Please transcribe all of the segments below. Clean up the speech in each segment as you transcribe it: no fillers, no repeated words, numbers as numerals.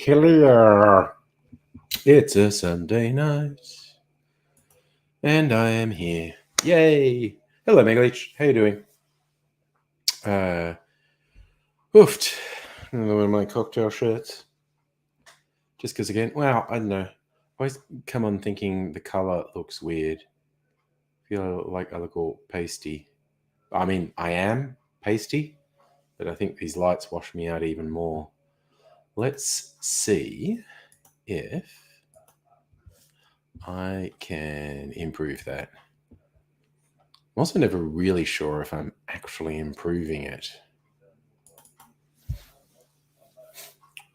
Hello. It's a Sunday night, and I am here. Yay! Hello, Megaleech. How you doing? Oofed. Another one of my cocktail shirts. Just because, again, wow, I don't know. I always come on thinking the color looks weird. I feel like I look all pasty. I mean, I am pasty, but I think these lights wash me out even more. Let's see if I can improve that. I'm also never really sure if I'm actually improving it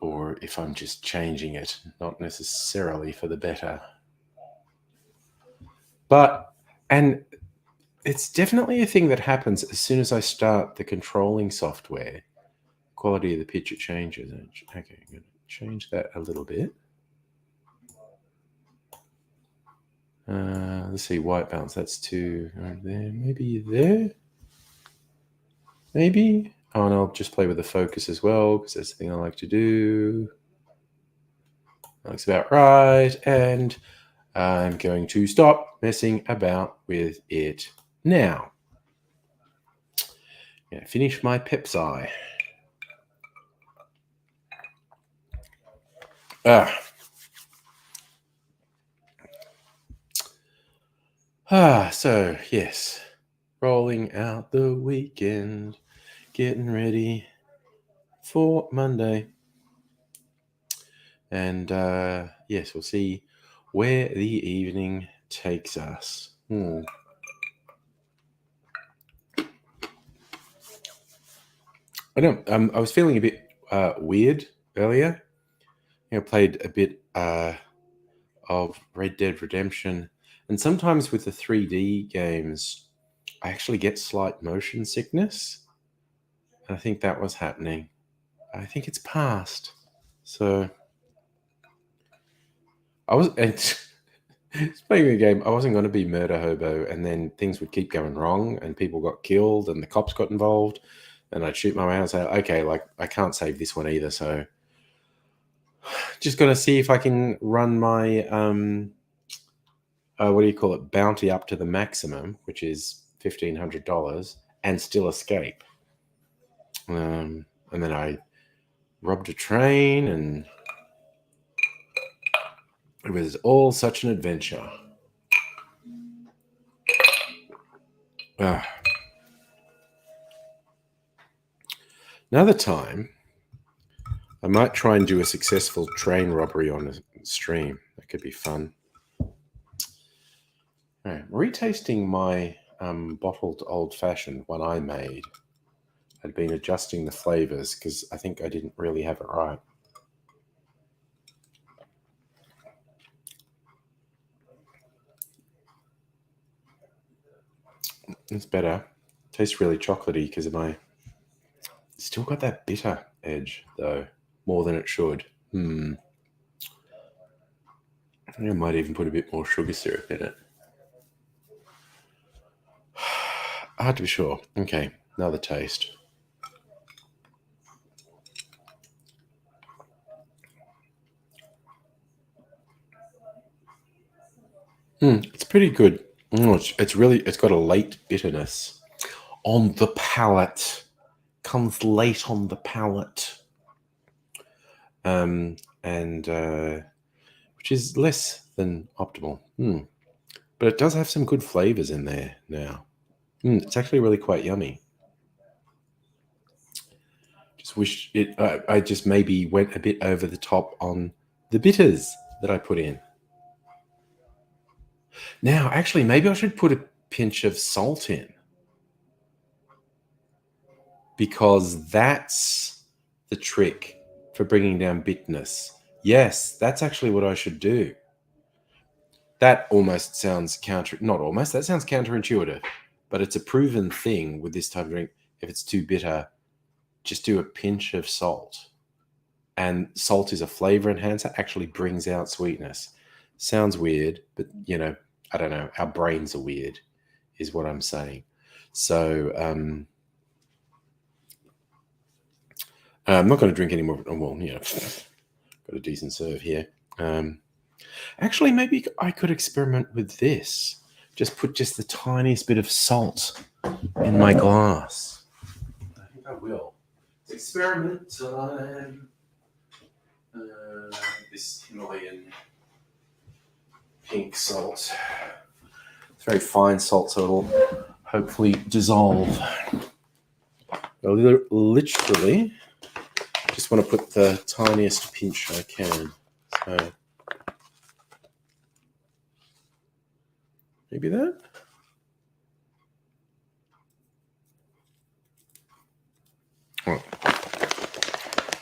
or if I'm just changing it, not necessarily for the better. And it's definitely a thing that happens as soon as I start the controlling software. Quality of the picture changes. Okay, I'm going to change that a little bit. Let's see, white balance. That's 2 right there. Maybe there. Maybe. Oh, and I'll just play with the focus as well because that's the thing I like to do. That looks about right. And I'm going to stop messing about with it now. I'm going to finish my Pepsi. So, yes. Rolling out the weekend. Getting ready for Monday. And, yes, we'll see where the evening takes us. I was feeling a bit weird earlier. I played a bit of Red Dead Redemption, and sometimes with the 3D games, I actually get slight motion sickness. And I think that was happening. I think it's past. So I was playing the game. I wasn't going to be murder hobo, and then things would keep going wrong, and people got killed, and the cops got involved, and I'd shoot my way and say, okay, like I can't save this one either, so just going to see if I can run my what do you call it, bounty up to the maximum, which is $1,500, and still escape. And then I robbed a train, and it was all such an adventure. Another time, I might try and do a successful train robbery on a stream. That could be fun. All right, retasting my bottled old-fashioned one I made. I'd been adjusting the flavors because I think I didn't really have it right. It's better. Tastes really chocolatey because of my... Still got that bitter edge, though, more than it should. I think I might even put a bit more sugar syrup in it. Hard to be sure. Okay, another taste. It's pretty good. It's got a late bitterness on the palate. Comes late on the palate. And which is less than optimal. But it does have some good flavors in there now. It's actually really quite yummy. Just wish it. I just maybe went a bit over the top on the bitters that I put in. Now, actually, maybe I should put a pinch of salt in, because that's the trick for bringing down bitterness. Yes, that's actually what I should do. That almost sounds not almost, that sounds counterintuitive, but it's a proven thing with this type of drink. If it's too bitter, just do a pinch of salt. And salt is a flavor enhancer, actually brings out sweetness. Sounds weird, but I don't know. Our brains are weird, is what I'm saying. So I'm not going to drink any more. Well, got a decent serve here. Actually, maybe I could experiment with this. Just put just the tiniest bit of salt in my glass. I think I will. It's experiment time. This Himalayan pink salt. It's very fine salt, so it'll hopefully dissolve. Literally, just want to put the tiniest pinch I can. So maybe that. Oh.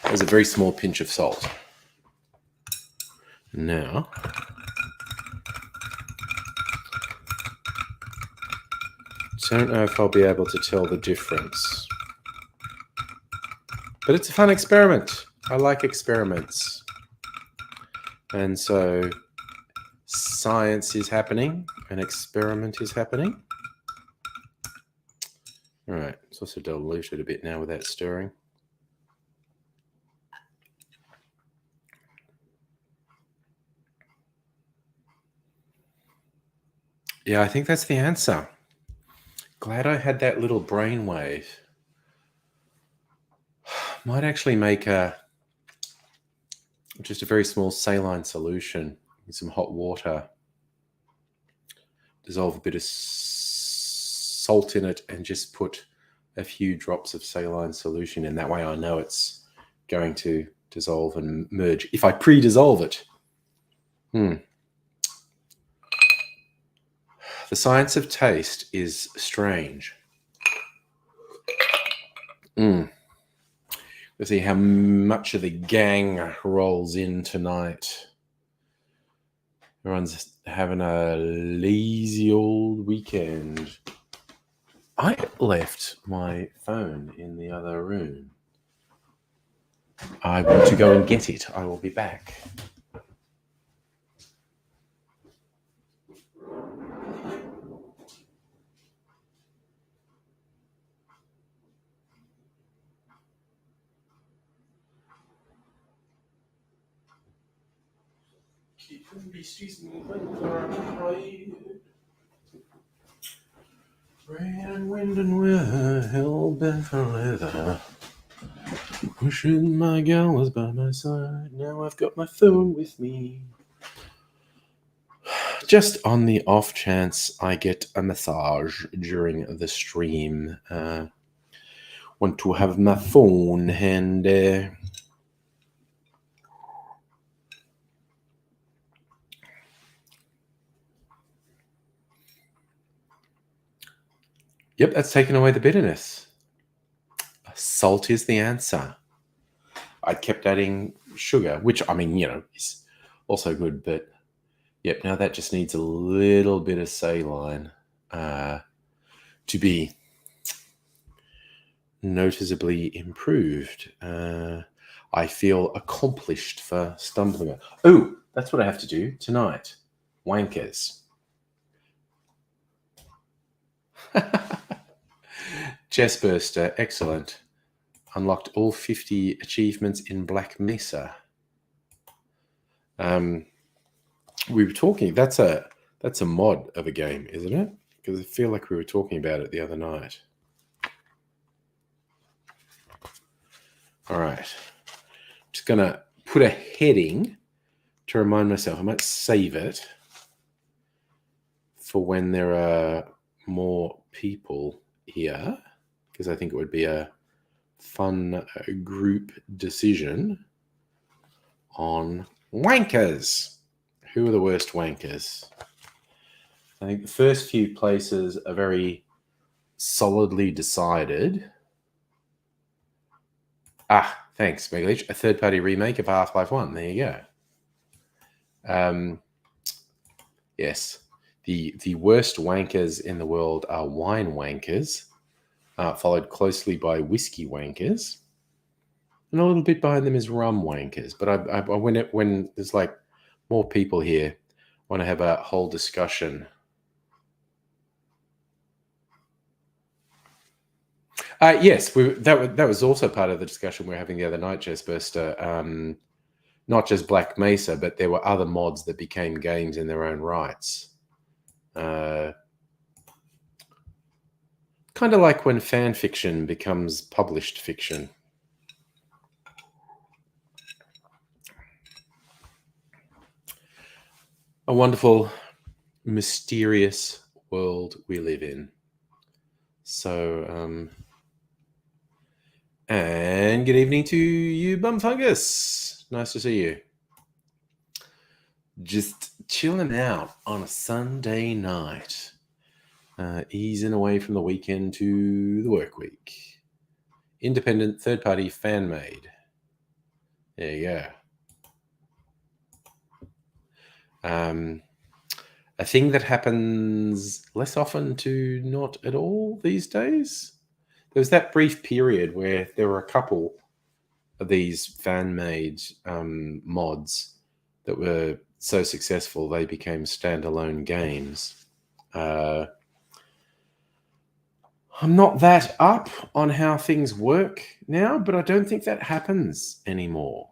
There's a very small pinch of salt. Now, don't know if I'll be able to tell the difference. But it's a fun experiment. I like experiments. And so science is happening, an experiment is happening. All right, it's also diluted a bit now without stirring. Yeah, I think that's the answer. Glad I had that little brainwave. Might actually make just a very small saline solution in some hot water. Dissolve a bit of salt in it and just put a few drops of saline solution in. That way I know it's going to dissolve and merge if I pre-dissolve it. The science of taste is strange. Let's see how much of the gang rolls in tonight. Everyone's having a lazy old weekend. I left my phone in the other room. I want to go and get it. I will be back. Keeping beasties moving far and wide. Rain and wind and weather, hell bent for leather. Wishing my gal was by my side. Now I've got my phone with me. Just on the off chance I get a massage during the stream, want to have my phone handy. Yep, that's taken away the bitterness. Salt is the answer. I kept adding sugar, which, is also good, but yep, now that just needs a little bit of saline to be noticeably improved. I feel accomplished for stumbling. Oh, that's what I have to do tonight. Wankers. Chestburster, excellent. Unlocked all 50 achievements in Black Mesa. We were talking. That's a mod of a game, isn't it? Because I feel like we were talking about it the other night. All right. Just gonna put a heading to remind myself. I might save it for when there are more people here, because I think it would be a fun group decision on wankers. Who are the worst wankers? I think the first few places are very solidly decided. Thanks, Megaleech. A third-party remake of Half-Life 1. There you go. Yes. The worst wankers in the world are wine wankers, followed closely by whiskey wankers, and a little bit behind them is rum wankers. But when there's like more people here, I want to have a whole discussion. Yes, that was also part of the discussion we were having the other night, Jess Burster. Not just Black Mesa, but there were other mods that became games in their own rights. Kind of like when fan fiction becomes published fiction. A wonderful, mysterious world we live in. So, and good evening to you, Bumfungus. Nice to see you. Just chilling out on a Sunday night. Easing away from the weekend to the work week. Independent, third-party, fan-made. There you go. A thing that happens less often to not at all these days. There was that brief period where there were a couple of these fan-made mods that were so successful they became standalone games. I'm not that up on how things work now, but I don't think that happens anymore.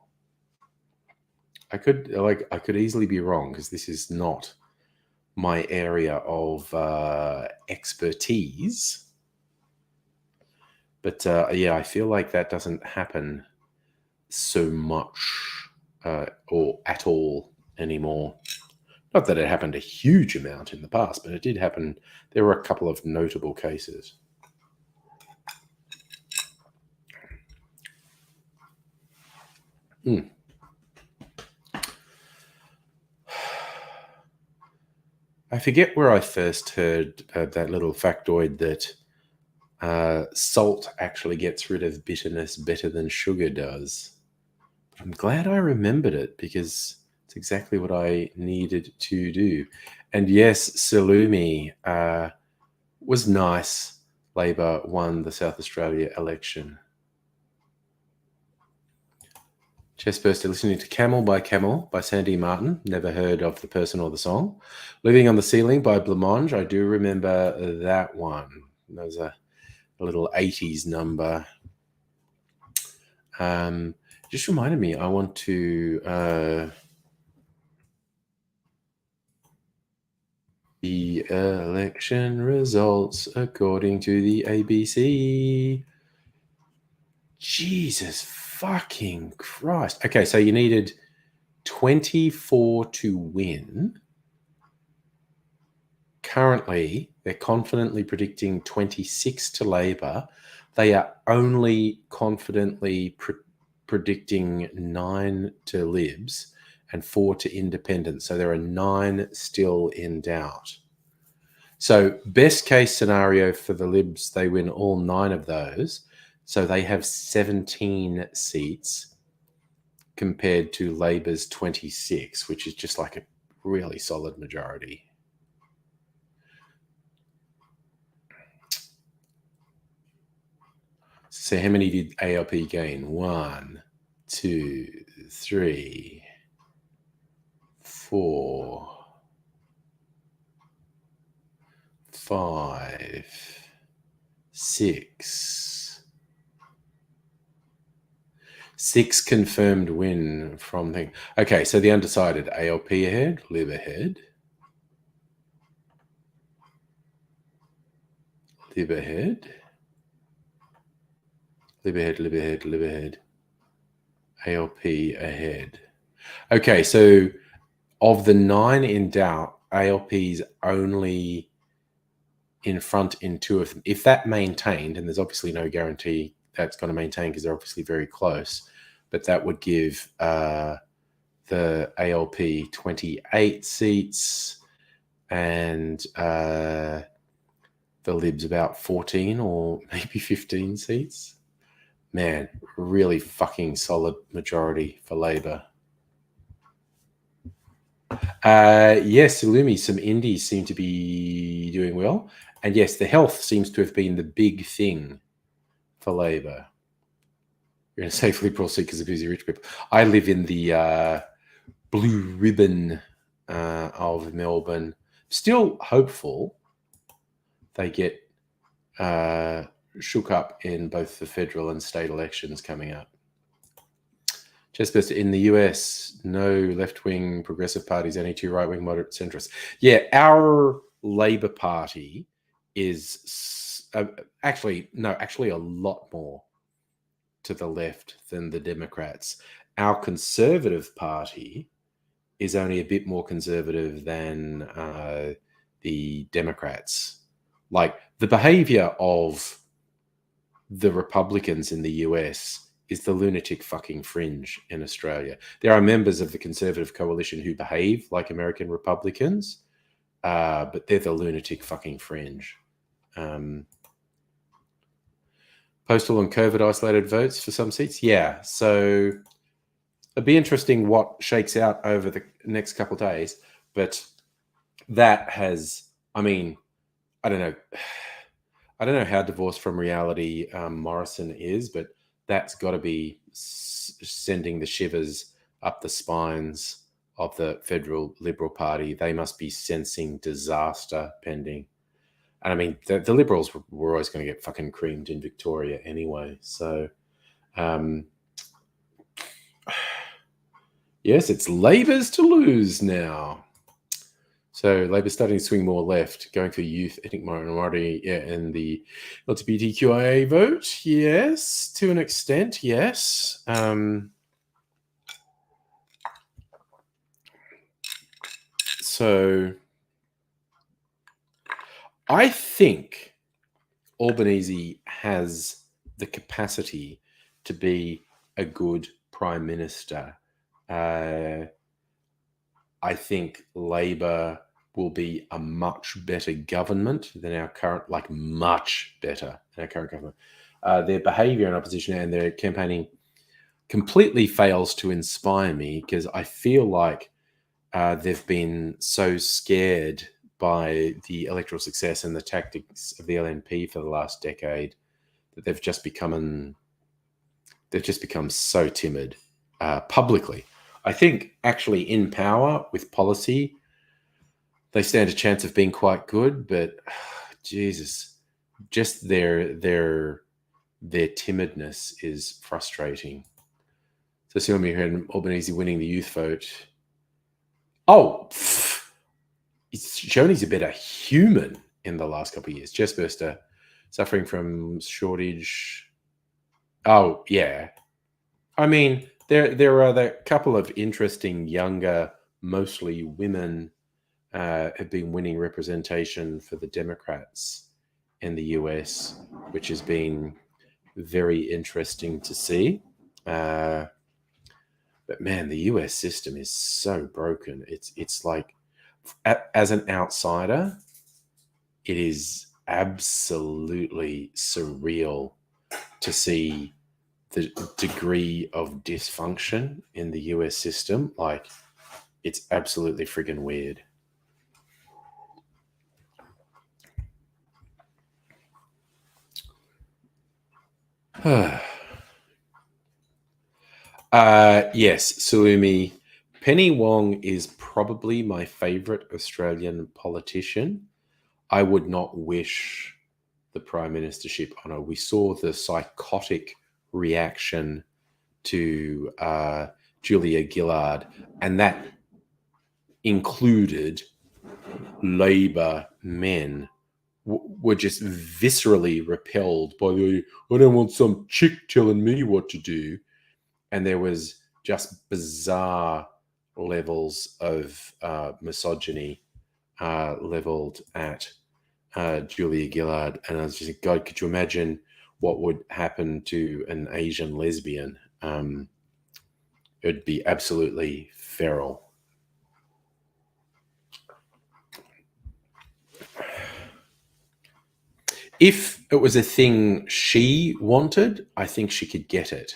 I could easily be wrong because this is not my area of expertise. But yeah, I feel like that doesn't happen so much or at all anymore. Not that it happened a huge amount in the past, but it did happen. There were a couple of notable cases. I forget where I first heard that little factoid that salt actually gets rid of bitterness better than sugar does. I'm glad I remembered it because it's exactly what I needed to do. And yes, Salumi was nice. Labor won the South Australia election. Chestburster listening to Camel by Sandy Martin. Never heard of the person or the song. Living on the Ceiling by Blancmange. I do remember that one. That was a little 80s number. Just reminded me, I want to the election results according to the ABC. Jesus fucking Christ. Okay, so you needed 24 to win. Currently, they're confidently predicting 26 to Labor. They are only confidently predicting 9 to Libs and 4 to Independent. So there are 9 still in doubt. So best case scenario for the Libs, they win all 9 of those. So they have 17 seats compared to Labor's 26, which is just like a really solid majority. So how many did ALP gain? 1, 2, 3, 4, 5, 6. 6 confirmed win from thing. Okay, so the undecided ALP ahead, Lib ahead. Lib ahead. Lib ahead, Lib ahead, Lib ahead. ALP ahead. Okay, so of the 9 in doubt, ALP's only in front in 2 of them. If that maintained, and there's obviously no guarantee that's going to maintain because they're obviously very close, but that would give the ALP 28 seats and the Libs about 14 or maybe 15 seats. Man, really fucking solid majority for Labor. Yes, Salumi, some indies seem to be doing well. And yes, the health seems to have been the big thing for Labor. You're going to safely proceed because of busy rich people. I live in the blue ribbon of Melbourne. Still hopeful they get shook up in both the federal and state elections coming up. Just in the US, no left-wing progressive parties, only two right-wing moderate centrists. Yeah, our Labor Party is actually a lot more to the left than the Democrats. Our Conservative Party is only a bit more conservative than the Democrats. Like the behavior of the Republicans in the US is the lunatic fucking fringe in Australia. There are members of the Conservative coalition who behave like American Republicans, but they're the lunatic fucking fringe. Postal and COVID isolated votes for some seats. Yeah, so it'll be interesting what shakes out over the next couple of days. But that has, I mean, I don't know. I don't know how divorced from reality Morrison is, but that's got to be sending the shivers up the spines of the federal Liberal Party. They must be sensing disaster pending. And I mean, the Liberals were always going to get fucking creamed in Victoria anyway. So, yes, it's Labor's to lose now. So Labor's starting to swing more left, going for youth, ethnic minority, yeah, and the LGBTQIA vote. Yes, to an extent, yes. So I think Albanese has the capacity to be a good prime minister. I think Labor will be a much better government than our current, like much better than our current government. Their behaviour in opposition and their campaigning completely fails to inspire me because I feel like they've been so scared by the electoral success and the tactics of the LNP for the last decade that they've just become so timid publicly. I think actually in power with policy, they stand a chance of being quite good, but Jesus, just their timidness is frustrating. So see me here in Albanese winning the youth vote. Oh, it's shown he's a better human in the last couple of years. Jess Burster suffering from shortage. Oh, yeah. I mean, there are a couple of interesting younger, mostly women have been winning representation for the Democrats in the US, which has been very interesting to see. But man, the US system is so broken. It's like, as an outsider, it is absolutely surreal to see the degree of dysfunction in the US system. Like, it's absolutely friggin' weird. Yes, Salumi. Penny Wong is probably my favorite Australian politician. I would not wish the prime ministership on her. We saw the psychotic reaction to Julia Gillard, and that included Labor men were just viscerally repelled by the, I don't want some chick telling me what to do. And there was just bizarre levels of misogyny leveled at Julia Gillard. And I was just like, God, could you imagine what would happen to an Asian lesbian? It would be absolutely feral. If it was a thing she wanted, I think she could get it.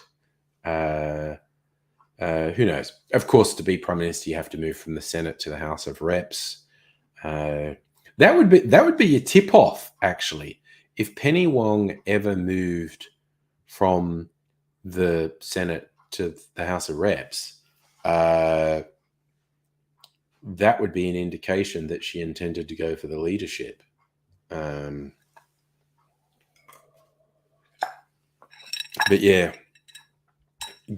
Who knows? Of course, to be prime minister, you have to move from the Senate to the House of Reps. That would be a tip off, actually. If Penny Wong ever moved from the Senate to the House of Reps, that would be an indication that she intended to go for the leadership. But yeah,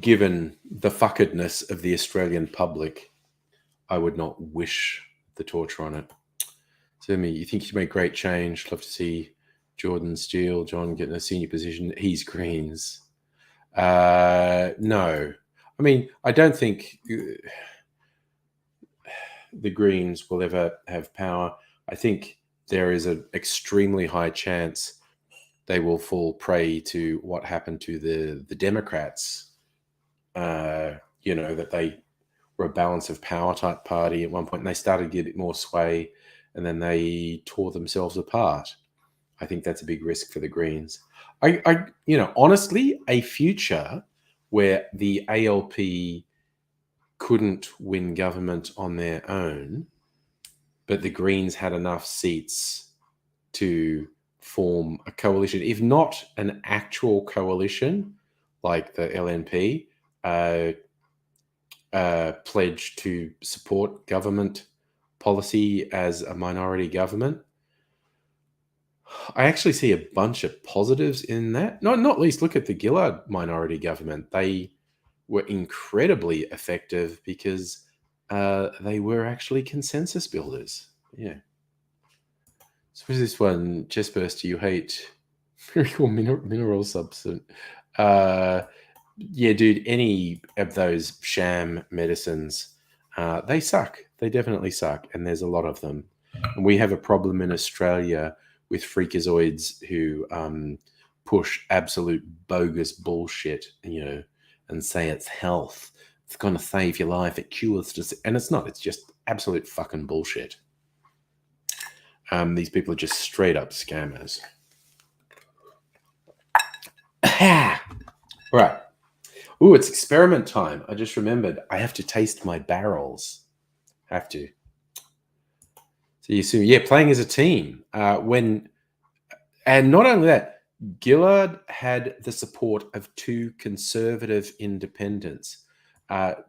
given the fuckedness of the Australian public, I would not wish the torture on it. So, you think you made great change. Love to see Jordan Steele, John getting a senior position. He's Greens. No. I mean, I don't think the Greens will ever have power. I think there is an extremely high chance they will fall prey to what happened to the Democrats. That they were a balance of power type party at one point, and they started to get a bit more sway, and then they tore themselves apart. I think that's a big risk for the Greens. Honestly, a future where the ALP couldn't win government on their own, but the Greens had enough seats to form a coalition, if not an actual coalition like the LNP, pledge to support government policy as a minority government. I actually see a bunch of positives in that. Not least, look at the Gillard minority government. They were incredibly effective because they were actually consensus builders. Yeah. So what's this one? Chestburster, you hate miracle mineral substance. Yeah, dude, any of those sham medicines, they suck. They definitely suck. And there's a lot of them. And we have a problem in Australia with freakazoids who push absolute bogus bullshit, and say it's health. It's going to save your life. It cures. And it's not. It's just absolute fucking bullshit. These people are just straight up scammers. Right. Ooh, it's experiment time. I just remembered I have to taste my barrels. Have to. So you see, playing as a team. And not only that, Gillard had the support of two conservative independents,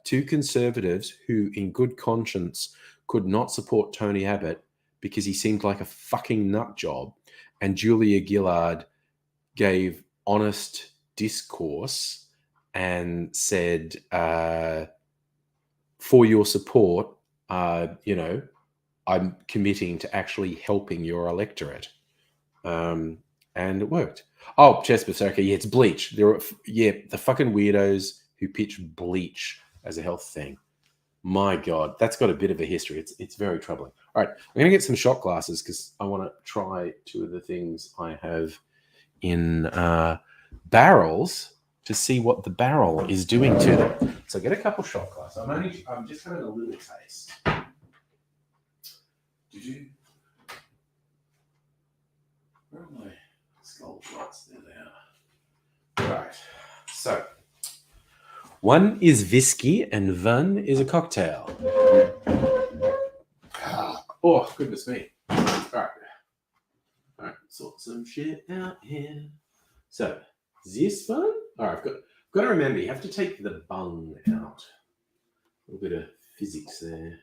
two conservatives who, in good conscience, could not support Tony Abbott because he seemed like a fucking nut job. And Julia Gillard gave honest discourse and said, for your support, I'm committing to actually helping your electorate. And it worked. Oh, Chess Berserker, it's bleach. The fucking weirdos who pitch bleach as a health thing. My God, that's got a bit of a history. It's very troubling. All right, I'm going to get some shot glasses because I want to try two of the things I have in barrels to see what the barrel is doing to them. So get a couple shot glasses. I'm just having a little taste. Did you? Where are my skull shots? There they are. Right. So one is whiskey and one is a cocktail. Oh, goodness me. All right, sort some shit out here. So this one, all right, I've got to remember, you have to take the bung out. A little bit of physics there.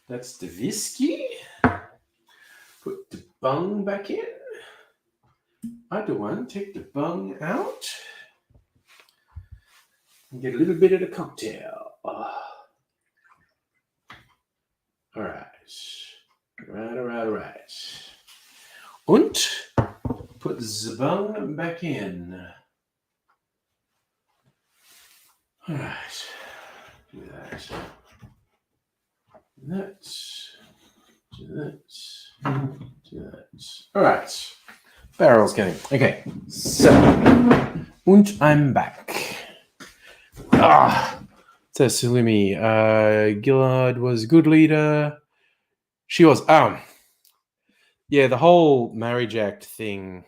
That's the whiskey. Put the bung back in. Other one, take the bung out. And get a little bit of the cocktail. All right. And put the bung back in. All right. Do that. Do that. All right. Barrel's going. Okay. So, and I'm back. So Salimi, Gillard was a good leader. She was. The whole Marriage Act thing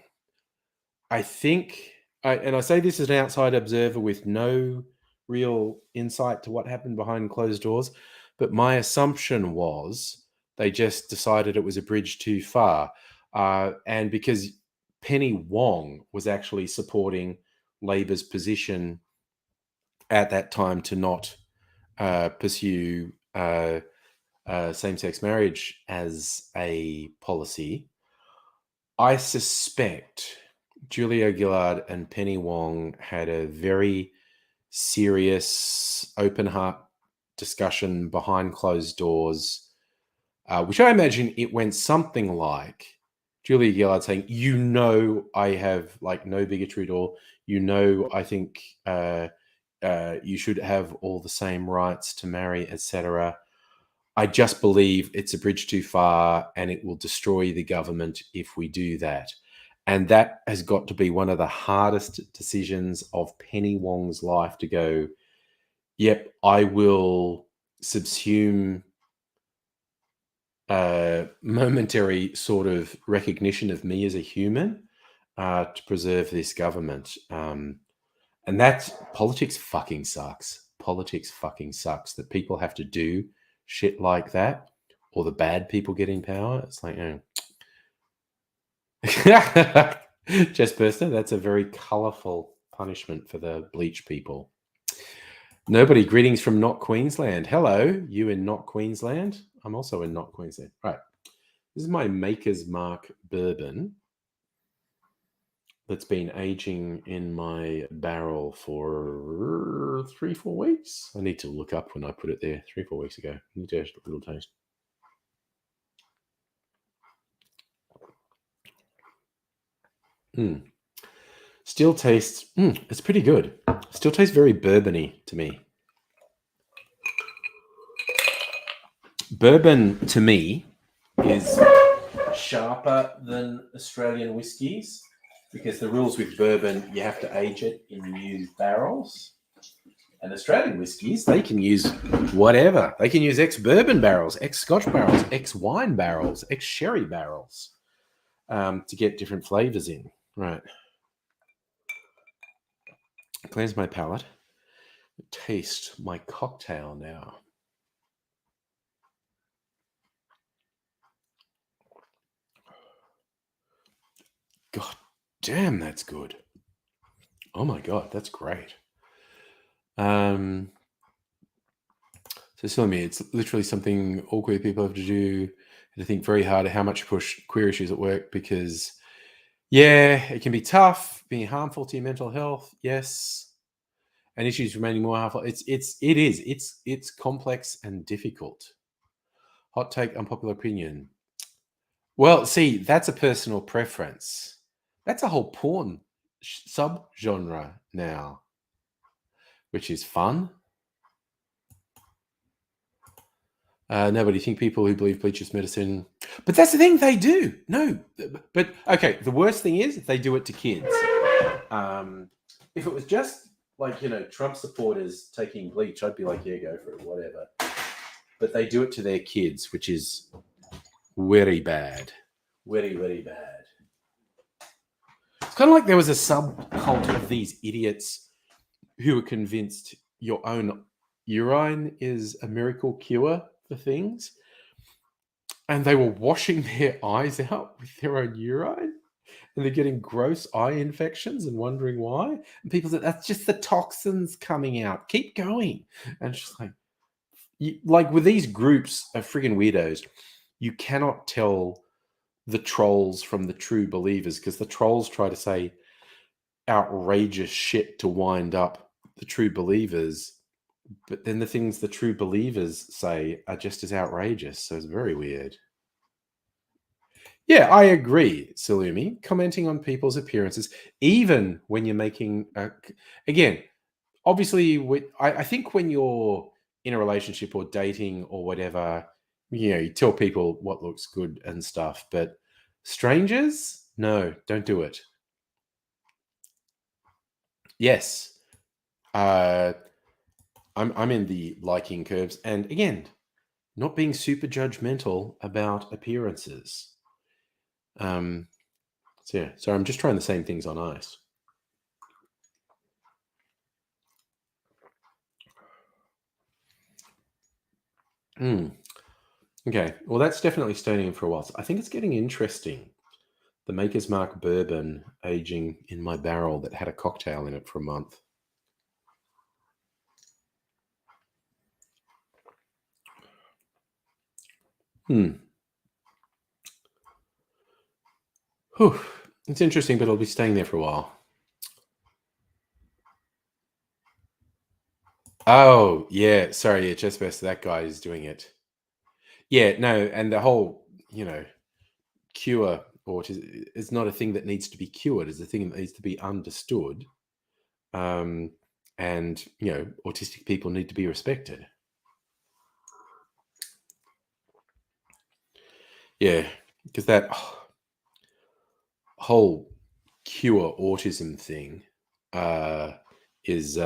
I think, and I say this as an outside observer with no real insight to what happened behind closed doors, but my assumption was they just decided it was a bridge too far. And because Penny Wong was actually supporting Labor's position at that time to not pursue same sex marriage as a policy, I suspect Julia Gillard and Penny Wong had a very serious, open heart discussion behind closed doors, which I imagine it went something like Julia Gillard saying, I have like no bigotry at all. I think you should have all the same rights to marry, etc. I just believe it's a bridge too far and it will destroy the government if we do that. And that has got to be one of the hardest decisions of Penny Wong's life, to go, yep, I will subsume momentary sort of recognition of me as a human to preserve this government. And that's, politics fucking sucks. Politics fucking sucks that people have to do shit like that, or the bad people get in power. It's like, Jess Burster, that's a very colourful punishment for the bleach people. Nobody, greetings from not Queensland. Hello, you in not Queensland? I'm also in not Queensland. Right. This is my Maker's Mark bourbon that's been aging in my barrel for 3-4 weeks. I need to look up when I put it there 3-4 weeks ago. I need to have a little taste. Still tastes, it's pretty good. Still tastes very bourbony to me. Bourbon to me is sharper than Australian whiskies, because the rules with bourbon, you have to age it in new barrels. And Australian whiskies, they can use whatever. They can use ex-bourbon barrels, ex-scotch barrels, ex-wine barrels, ex-sherry barrels to get different flavors in. Right. Cleanse my palate. Taste my cocktail now. God damn, that's good. Oh my God, that's great. So telling me it's literally something all queer people have to do, to think very hard at how much push queer issues at work, because it can be tough, being harmful to your mental health. Yes. And issues remaining more harmful. It's complex and difficult. Hot take, unpopular opinion. Well, see, that's a personal preference. That's a whole porn subgenre now, which is fun. Nobody think people who believe bleach is medicine. But that's the thing, they do. No. But, okay, the worst thing is they do it to kids. If it was just like, Trump supporters taking bleach, I'd be like, yeah, go for it, whatever. But they do it to their kids, which is very bad. Very, very bad. It's kind of like there was a subcult of these idiots who were convinced your own urine is a miracle cure for things. And they were washing their eyes out with their own urine. And they're getting gross eye infections and wondering why. And people said, that's just the toxins coming out. Keep going. And it's just like with these groups of friggin' weirdos, you cannot tell the trolls from the true believers, because the trolls try to say outrageous shit to wind up the true believers. But then the things the true believers say are just as outrageous. So it's very weird. Yeah, I agree, Salumi. Commenting on people's appearances, even when you're making, again, obviously, I think when you're in a relationship or dating or whatever, you tell people what looks good and stuff. But strangers, no, don't do it. Yes, I'm in the liking curves, and again, not being super judgmental about appearances. So yeah, so I'm just trying the same things on ice. Mm. Okay, well that's definitely staying in for a while. So I think it's getting interesting. The Maker's Mark bourbon aging in my barrel that had a cocktail in it for a month. Hmm. Whew. It's interesting, but it'll be staying there for a while. Oh, yeah. Sorry, yeah, just best that guy is doing it. Yeah, no, and the whole, cure autism is not a thing that needs to be cured. It's a thing that needs to be understood. Um, and autistic people need to be respected. Yeah, because that whole cure autism thing uh, is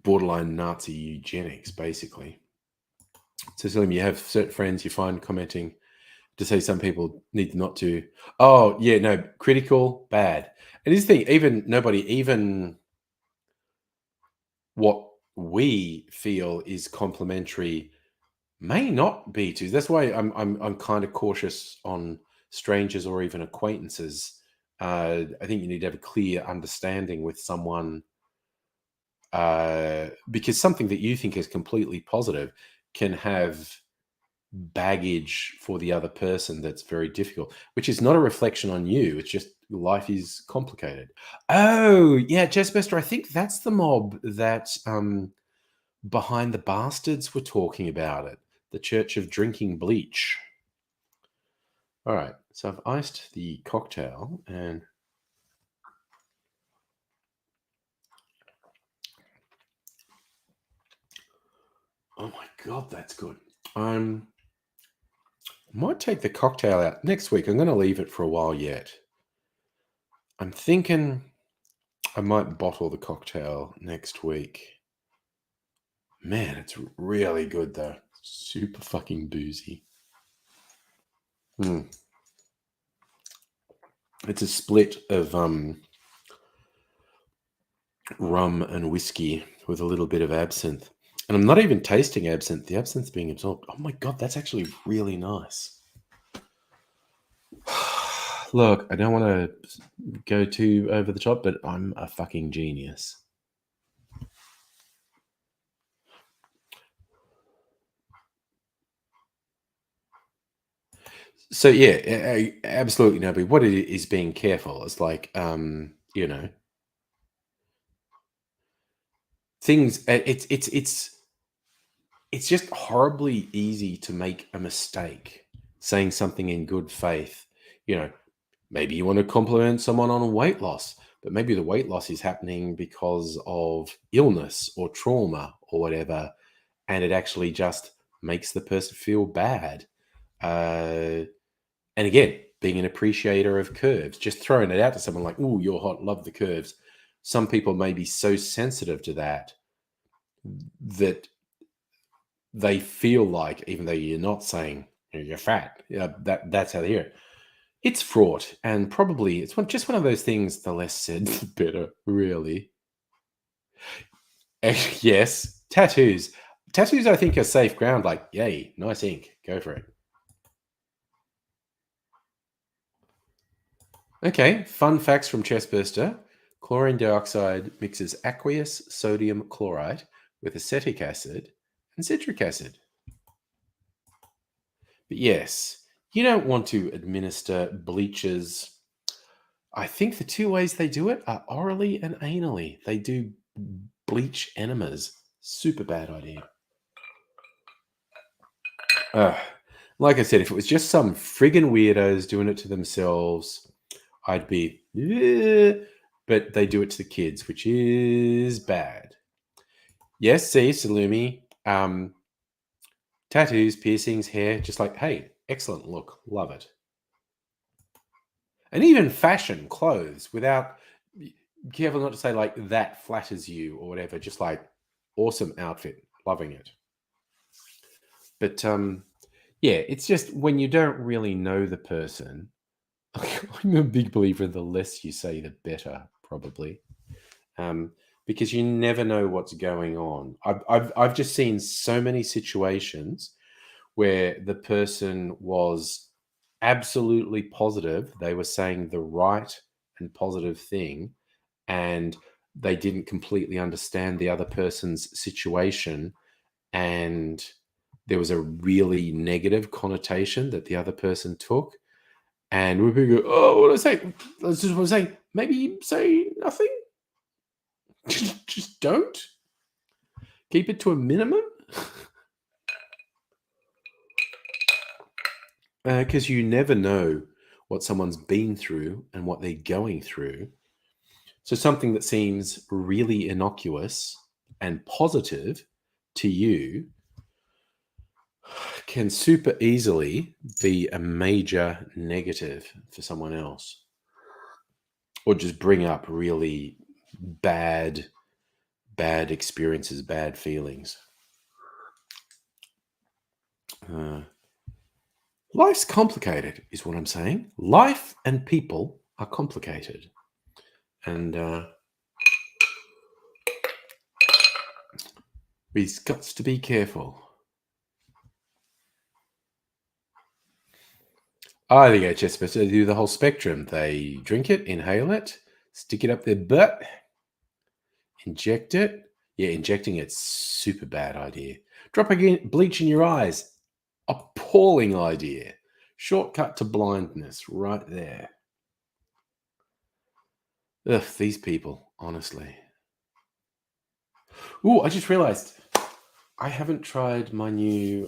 borderline Nazi eugenics, basically. So, Salim, you have certain friends you find commenting to say some people need not to. Oh, yeah, no, critical, bad. And this thing, even nobody, even what we feel is complimentary may not be to. That's why I'm kind of cautious on strangers or even acquaintances. I think you need to have a clear understanding with someone, because something that you think is completely positive can have baggage for the other person that's very difficult, which is not a reflection on you. It's just life is complicated. Oh, yeah, Jessbester, I think that's the mob that Behind the Bastards were talking about it. The Church of Drinking Bleach. All right, so I've iced the cocktail and oh my god, that's good. I might take the cocktail out next week. I'm going to leave it for a while yet. I'm thinking I might bottle the cocktail next week. Man, it's really good though. Super fucking boozy. Mm. It's a split of rum and whiskey with a little bit of absinthe. And I'm not even tasting absinthe. The absinthe's being absorbed. Oh my god, that's actually really nice. Look, I don't want to go too over the top, but I'm a fucking genius. So yeah, absolutely no. But what it is being careful. It's like things. It's just horribly easy to make a mistake saying something in good faith. You know, maybe you want to compliment someone on weight loss, but maybe the weight loss is happening because of illness or trauma or whatever, and it actually just makes the person feel bad. Uh, and again, being an appreciator of curves, just throwing it out to someone like, "Ooh, you're hot, love the curves." Some people may be so sensitive to that they feel like, even though you're not saying you're fat, yeah, that's how they hear it. It's fraught, and probably it's just one of those things. The less said, the better. Really, yes. Tattoos. I think are safe ground. Like, yay, nice ink. Go for it. Okay, fun facts from Chestburster. Chlorine dioxide mixes aqueous sodium chloride with acetic acid and citric acid. But yes, you don't want to administer bleaches. I think the two ways they do it are orally and anally. They do bleach enemas. Super bad idea. Ugh. Like I said, if it was just some friggin' weirdos doing it to themselves, I'd be, "Eh," but they do it to the kids, which is bad. Yes, see, Salumi, tattoos, piercings, hair, just like, hey, excellent look, love it. And even fashion, clothes, without, careful not to say like that flatters you or whatever, just like awesome outfit, loving it. But Yeah, it's just when you don't really know the person. I'm a big believer in the less you say, the better, probably, um, because you never know what's going on. I've just seen so many situations where the person was absolutely positive they were saying the right and positive thing, and they didn't completely understand the other person's situation, and there was a really negative connotation that the other person took. And we go, oh, what do I say? That's just what I'm saying. Maybe say nothing. Just don't. Keep it to a minimum. Because you never know what someone's been through and what they're going through. So something that seems really innocuous and positive to you can super easily be a major negative for someone else, or just bring up really bad experiences, bad feelings. Life's complicated, is what I'm saying. Life and people are complicated. And we've got to be careful. I think HSPs do the whole spectrum. They drink it, inhale it, stick it up their butt, inject it. Yeah, injecting it's super bad idea. Dropping bleach in your eyes, appalling idea. Shortcut to blindness, right there. Ugh, these people, honestly. Ooh, I just realized I haven't tried my new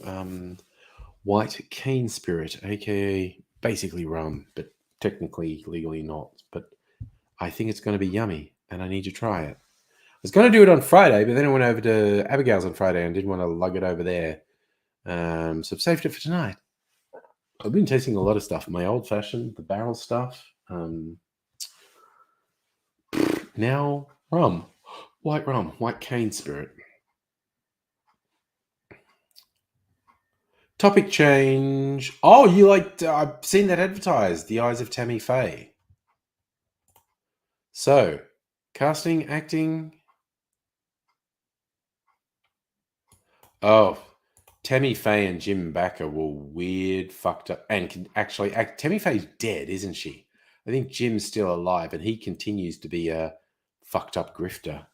white cane spirit, aka basically rum, but technically legally not. But I think it's going to be yummy, and I need to try it. I was going to do it on Friday, but then I went over to Abigail's on Friday and didn't want to lug it over there. So I've saved it for tonight. I've been tasting a lot of stuff. My old fashioned, the barrel stuff. Now rum, white cane spirit. Topic change. Oh, you like? I've seen that advertised. The Eyes of Tammy Faye. So, casting, acting. Oh, Tammy Faye and Jim Bakker were weird, fucked up, and can actually act. Tammy Faye's dead, isn't she? I think Jim's still alive, and he continues to be a fucked up grifter.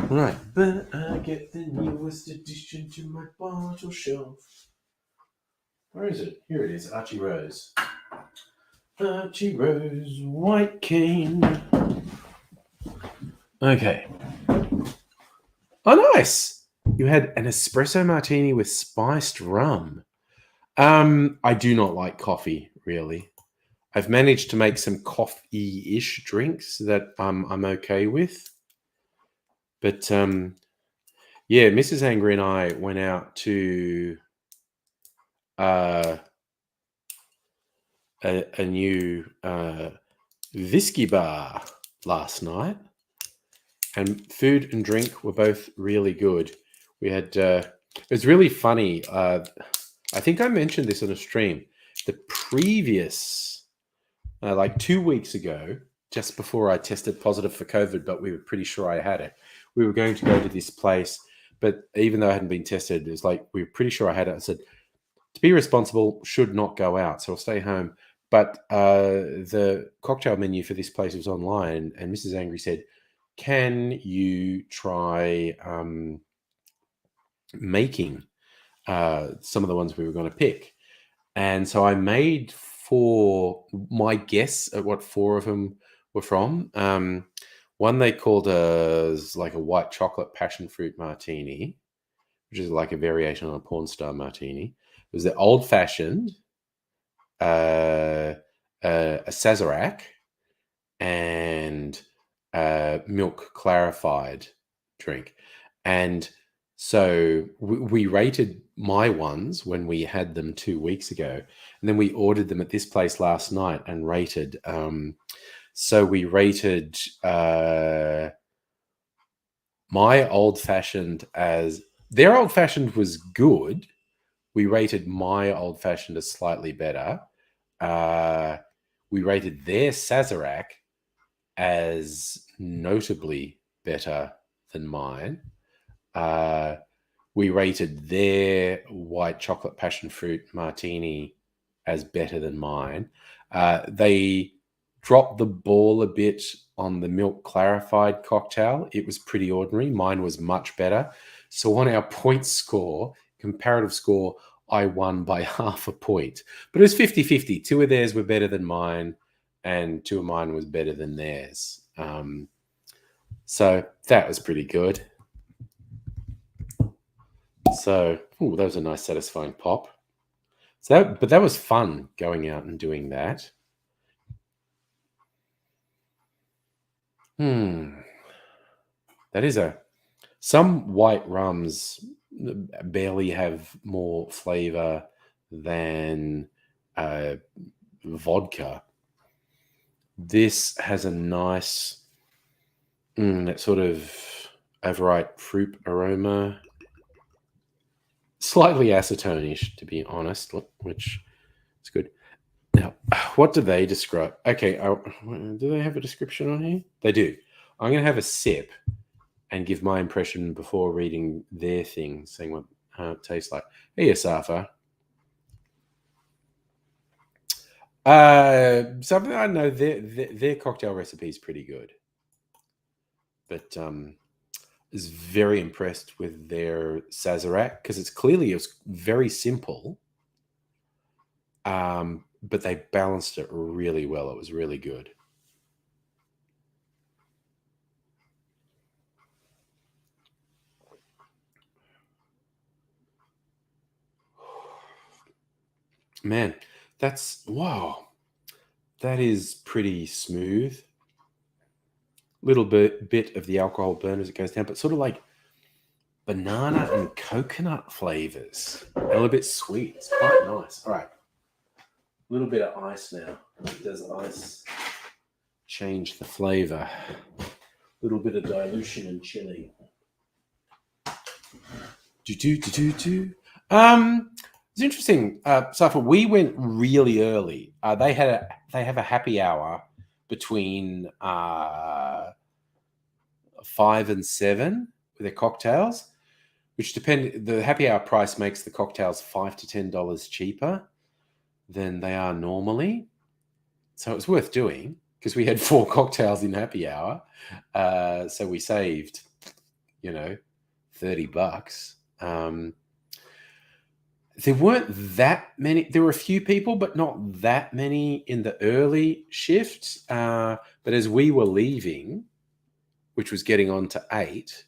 Right, but I get the newest addition to my bottle shelf. Where is it? Here it is, Archie Rose. Archie Rose, white cane. Okay. Oh, nice. You had an espresso martini with spiced rum. I do not like coffee, really. I've managed to make some coffee-ish drinks that I'm okay with. But yeah, Mrs. Angry and I went out to a new whiskey bar last night, and food and drink were both really good. We had it was really funny. I think I mentioned this on a stream. The previous, like 2 weeks ago, just before I tested positive for COVID, but we were pretty sure I had it. We were going to go to this place, but even though I hadn't been tested, it was like we were pretty sure I had it. I said, to be responsible, should not go out, so I'll stay home. But the cocktail menu for this place was online, and Mrs. Angry said, "Can you try making some of the ones we were going to pick?" And so I made four. My guess at what four of them were from. One they called like a white chocolate passion fruit martini, which is like a variation on a porn star martini. It was the old fashioned, a Sazerac, and milk clarified drink. And so we rated my ones when we had them 2 weeks ago, and then we ordered them at this place last night and rated. So we rated my old fashioned as their old fashioned was good, We rated my old fashioned as slightly better. We rated their Sazerac as notably better than mine. We rated their white chocolate passion fruit martini as better than mine. They dropped the ball a bit on the milk clarified cocktail. It was pretty ordinary. Mine was much better. So on our point score, comparative score, I won by half a point. But it was 50-50. Two of theirs were better than mine, and two of mine was better than theirs. So that was pretty good. So, that was a nice, satisfying pop. But that was fun going out and doing that. That is some white rums barely have more flavor than vodka. This has a nice, that sort of overripe fruit aroma. Slightly acetone-ish, to be honest, which is good. Now, what do they describe? Okay, do they have a description on here? They do. I'm going to have a sip and give my impression before reading their thing, saying what it tastes like. Hey, Asafa. Something I know, their cocktail recipe is pretty good, but is very impressed with their Sazerac because it was very simple, but they balanced it really well. It was really good. Man, wow. That is pretty smooth. Little bit of the alcohol burn as it goes down, but sort of like banana and coconut flavors. A little bit sweet. It's quite nice. All right. A little bit of ice now. Does ice change the flavor? A little bit of dilution and chili. It's interesting. Safa, we went really early. They have a happy hour between 5 and 7 with their cocktails, which the happy hour price makes the cocktails $5 to $10 cheaper than they are normally. So it was worth doing because we had 4 cocktails in happy hour. So we saved, $30. There weren't that many. There were a few people, but not that many in the early shifts. But as we were leaving, which was getting on to 8,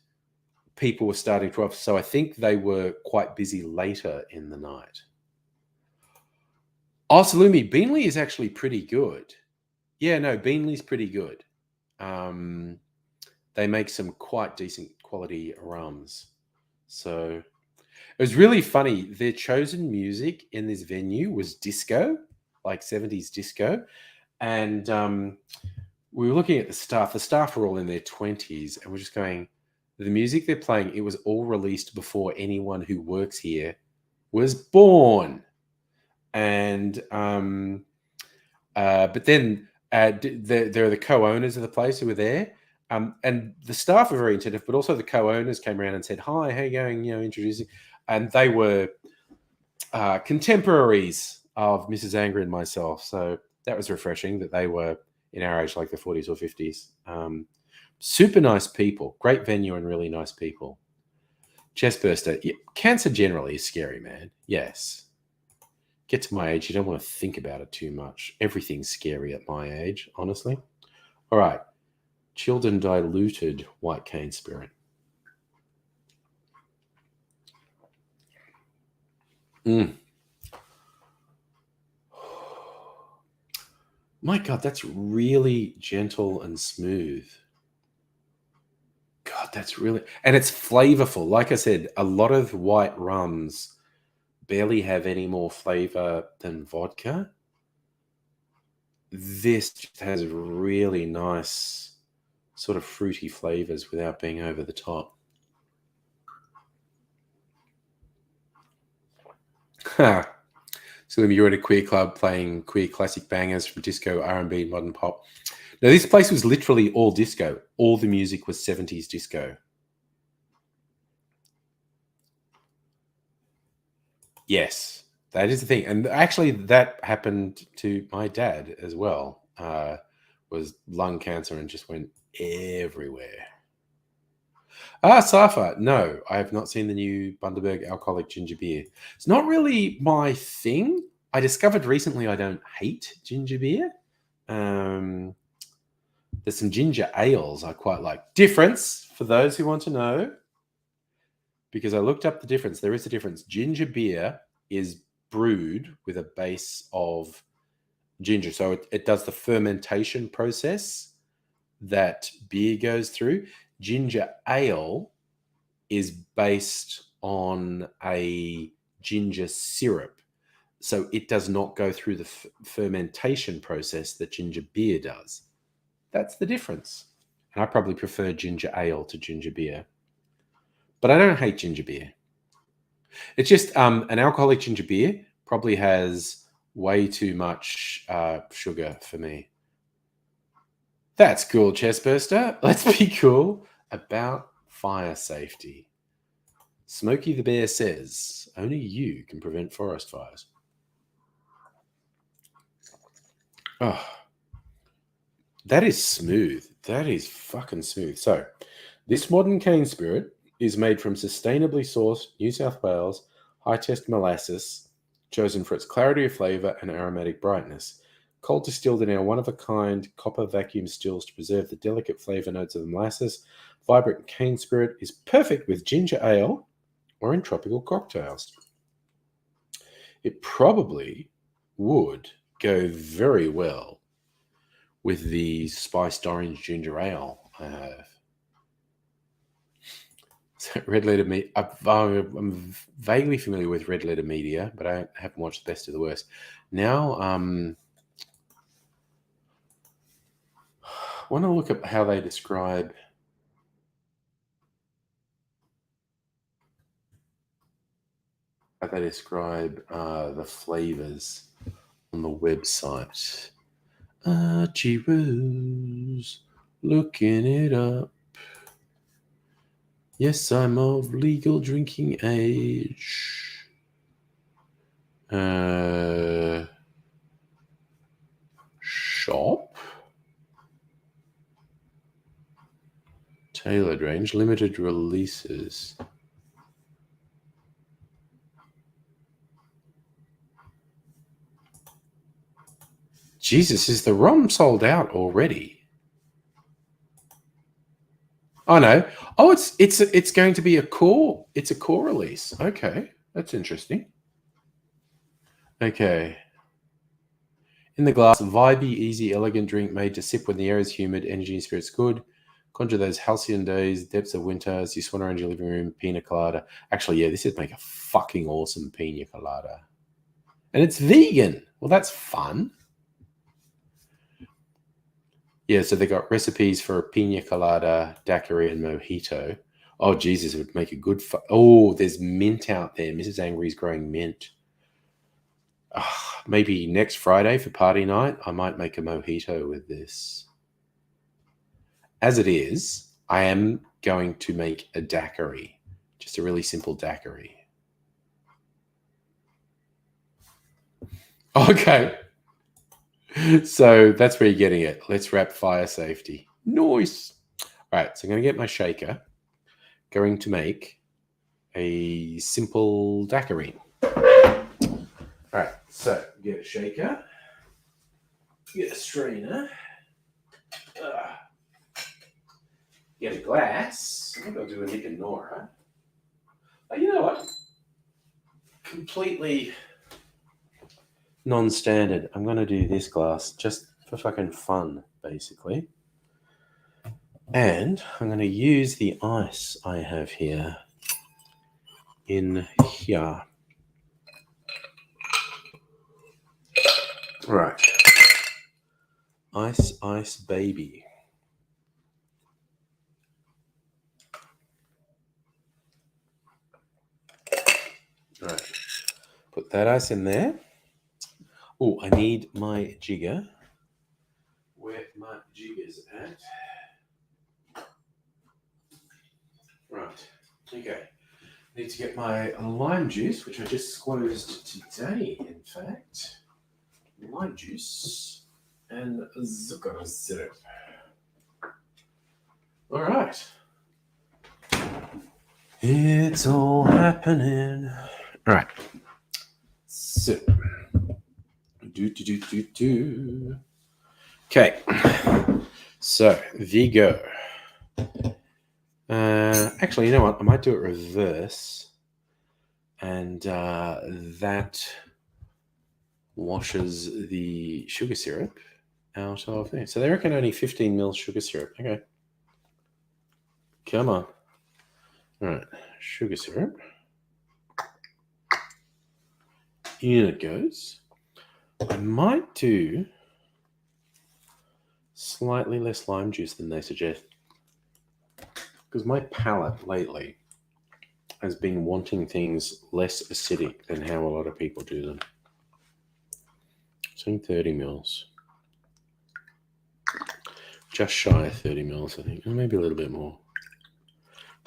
people were starting to off. So I think they were quite busy later in the night. Oh, Salumi, Beanley is actually pretty good. Yeah, no, Beanley's pretty good. They make some quite decent quality rums. So it was really funny. Their chosen music in this venue was disco, like 70s disco. And we were looking at the staff. The staff were all in their 20s, and we're just going, the music they're playing, it was all released before anyone who works here was born. And but then there are the co-owners of the place who were there. And the staff were very attentive, but also the co-owners came around and said, "Hi, how you going?" Introducing. And they were contemporaries of Mrs. Anger and myself. So that was refreshing that they were in our age, like the 40s or 50s. Super nice people. Great venue and really nice people. Chestburster. Yeah, cancer generally is scary, man. Yes. Get to my age, you don't want to think about it too much. Everything's scary at my age, honestly. All right. Chilled and diluted white cane spirit. My God, that's really gentle and smooth. God, that's really... And it's flavorful. Like I said, a lot of white rums barely have any more flavor than vodka. This just has really nice sort of fruity flavors without being over the top. So you're at a queer club playing queer classic bangers from disco, R&B, modern pop. Now, this place was literally all disco. All the music was 70s disco. Yes, that is the thing. And actually, that happened to my dad as well. Was lung cancer and just went everywhere. Safa. No, I have not seen the new Bundaberg alcoholic ginger beer. It's not really my thing. I discovered recently I don't hate ginger beer. There's some ginger ales I quite like. Difference for those who want to know, because I looked up the difference. There is a difference. Ginger beer is brewed with a base of ginger. So it does the fermentation process that beer goes through. Ginger ale is based on a ginger syrup. So it does not go through the fermentation process that ginger beer does. That's the difference. And I probably prefer ginger ale to ginger beer. But I don't hate ginger beer. It's just an alcoholic ginger beer probably has way too much sugar for me. That's cool, Chestburster. Let's be cool about fire safety. Smokey the Bear says, only you can prevent forest fires. Oh, that is smooth. That is fucking smooth. So, this modern cane spirit is made from sustainably sourced New South Wales high-test molasses, chosen for its clarity of flavour and aromatic brightness. Cold distilled in our one-of-a-kind copper vacuum stills to preserve the delicate flavour notes of the molasses, vibrant cane spirit is perfect with ginger ale or in tropical cocktails. It probably would go very well with the spiced orange ginger ale I have. So Red Letter Media. I'm vaguely familiar with Red Letter Media, but I haven't watched the Best of the Worst. Now, I want to look at how they describe the flavors on the website. Archie Rose, looking it up. Yes, I'm of legal drinking age. Shop? Tailored range, limited releases. Jesus, is the rum sold out already? Oh no. Oh, it's going to be a core. It's a core release. Okay, that's interesting. Okay. In the glass, vibey, easy, elegant drink made to sip when the air is humid, energy and spirits good. Conjure those halcyon days, depths of winter as you swan around your living room, pina colada. Actually, yeah, this would make a fucking awesome pina colada. And it's vegan. Well, that's fun. Yeah, so they got recipes for pina colada, daiquiri, and mojito. Oh, Jesus, it would make a good... oh, there's mint out there. Mrs. Angry's growing mint. Maybe next Friday for party night, I might make a mojito with this. As it is, I am going to make a daiquiri. Just a really simple daiquiri. Okay. So that's where you're getting it. Let's wrap fire safety. Nice. All right, so I'm going to get my shaker. Going to make a simple daiquiri. All right, so get a shaker. Get a strainer. Get a glass. I think I'll do a Nick and Nora. Oh, you know what? Completely non-standard. I'm going to do this glass just for fucking fun, basically. And I'm going to use the ice I have here in here. Right. Ice, ice, baby. Right. Put that ice in there. Oh, I need my jigger. Where my jigger's at. Right. Okay. Need to get my lime juice, which I just squeezed today, in fact. Lime juice and zucchero syrup. All right. It's all happening. All right. So, Okay. So, Vigo. Actually, you know what? I might do it reverse. And that washes the sugar syrup out of there. So they reckon only 15 mils sugar syrup. Okay. Come on. All right. Sugar syrup. In it goes. I might do slightly less lime juice than they suggest. Because my palate lately has been wanting things less acidic than how a lot of people do them. Saying 30 mils. Just shy of 30 mils, I think. Or maybe a little bit more.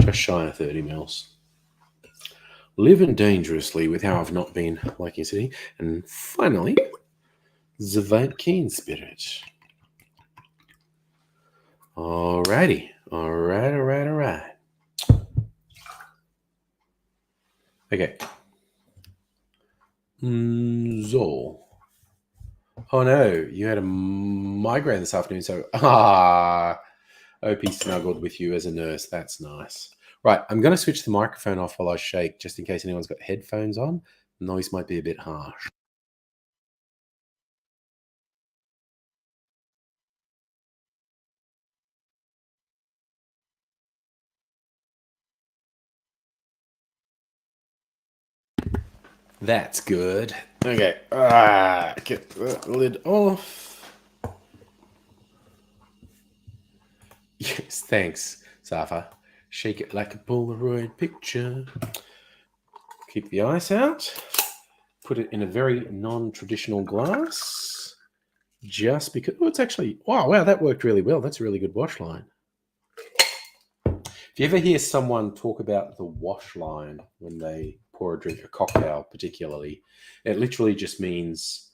Just shy of 30 mils. Living dangerously with how I've not been liking acidity. And finally, the white cane spirit. Alrighty. Alright. Okay. Zol. Oh no, you had a migraine this afternoon, so OP snuggled with you as a nurse. That's nice. Right, I'm going to switch the microphone off while I shake, just in case anyone's got headphones on. The noise might be a bit harsh. That's good. Okay, get the lid off. Yes, thanks, Safa. Shake it like a Polaroid picture. Keep the ice out. Put it in a very non-traditional glass. Just because... Oh, it's actually... Wow, that worked really well. That's a really good wash line. If you ever hear someone talk about the wash line when they pour a drink, a cocktail particularly, it literally just means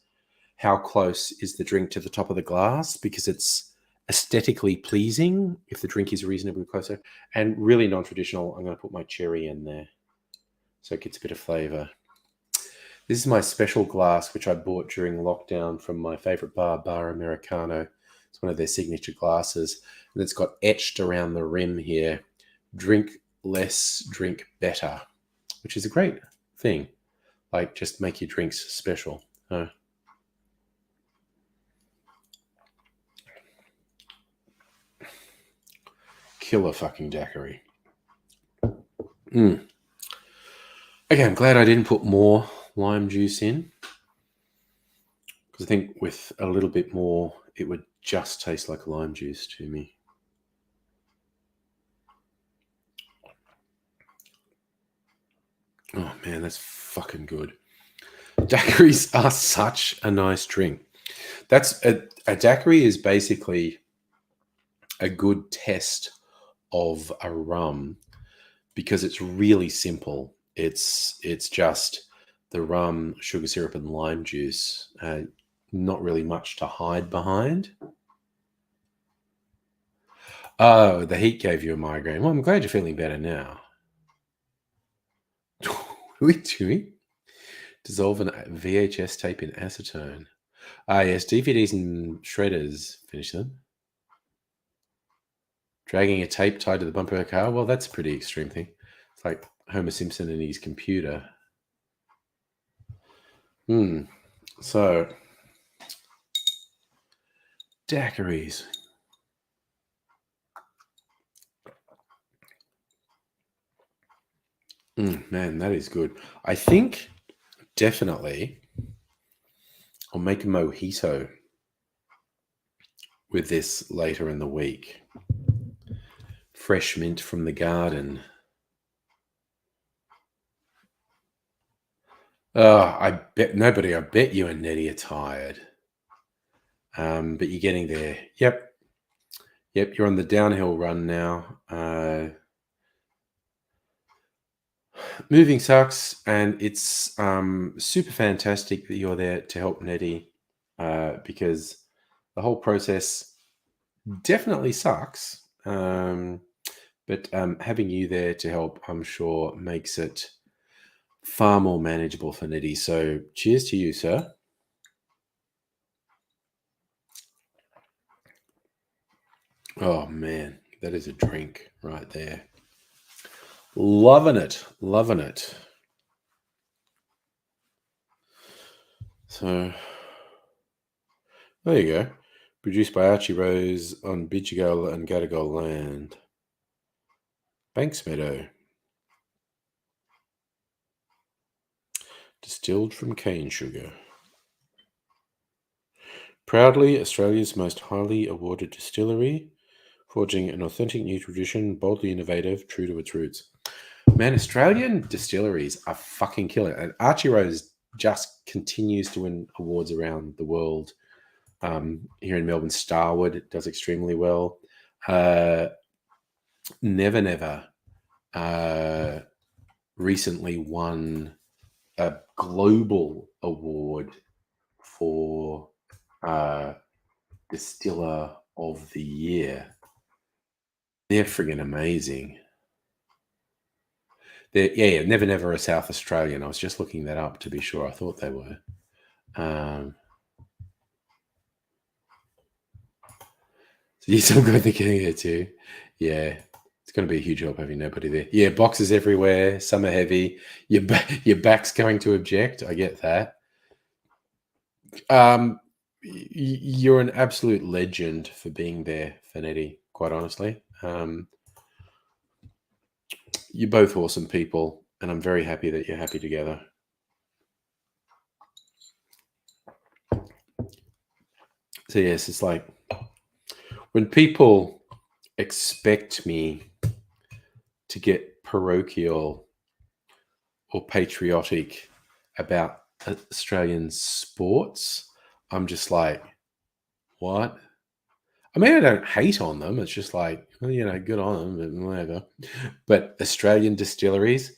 how close is the drink to the top of the glass, because it's aesthetically pleasing if the drink is reasonably closer, and really non-traditional. I'm going to put my cherry in there so it gets a bit of flavor. This is my special glass, which I bought during lockdown from my favorite bar Americano. It's one of their signature glasses, and it's got etched around the rim here, drink less, drink better, which is a great thing. Like, just make your drinks special. Killer fucking daiquiri. Okay, I'm glad I didn't put more lime juice in, because I think with a little bit more, it would just taste like lime juice to me. Oh man, that's fucking good. Daiquiris are such a nice drink. That's a daiquiri is basically a good test of a rum, because it's really simple. It's just the rum, sugar syrup, and lime juice. Not really much to hide behind. Oh, the heat gave you a migraine. Well, I'm glad you're feeling better now. What are we doing? Dissolve a VHS tape in acetone. Yes, DVDs and shredders. Finish them. Dragging a tape tied to the bumper of a car. Well, that's a pretty extreme thing. It's like Homer Simpson and his computer. So, daiquiris. Man, that is good. I think definitely I'll make a mojito with this later in the week. Fresh mint from the garden. Oh, I bet you and Nettie are tired. But you're getting there. Yep. You're on the downhill run now. Moving sucks, and it's super fantastic that you're there to help Nettie, because the whole process definitely sucks. But having you there to help, I'm sure, makes it far more manageable for Nettie. So cheers to you, sir. Oh man, that is a drink right there. Loving it. Loving it. So there you go. Produced by Archie Rose on Bidjigal and Gadigal land. Banks Meadow. Distilled from cane sugar. Proudly Australia's most highly awarded distillery, forging an authentic new tradition, boldly innovative, true to its roots. Man, Australian distilleries are fucking killer. And Archie Rose just continues to win awards around the world. Here in Melbourne, Starwood does extremely well. Never Never recently won a global award for Distiller of the Year. They're friggin' amazing. Yeah, Never Never are South Australian. I was just looking that up to be sure. I thought they were. So you still got the getting there too. Yeah, it's going to be a huge help having nobody there. Yeah, boxes everywhere. Some are heavy. Your back's going to object. I get that. You're an absolute legend for being there, Fanetti, quite honestly. You're both awesome people, and I'm very happy that you're happy together. So, yes, it's like when people expect me to get parochial or patriotic about Australian sports, I'm just like, what? I mean, I don't hate on them. It's just like, well, good on them, but whatever. But Australian distilleries,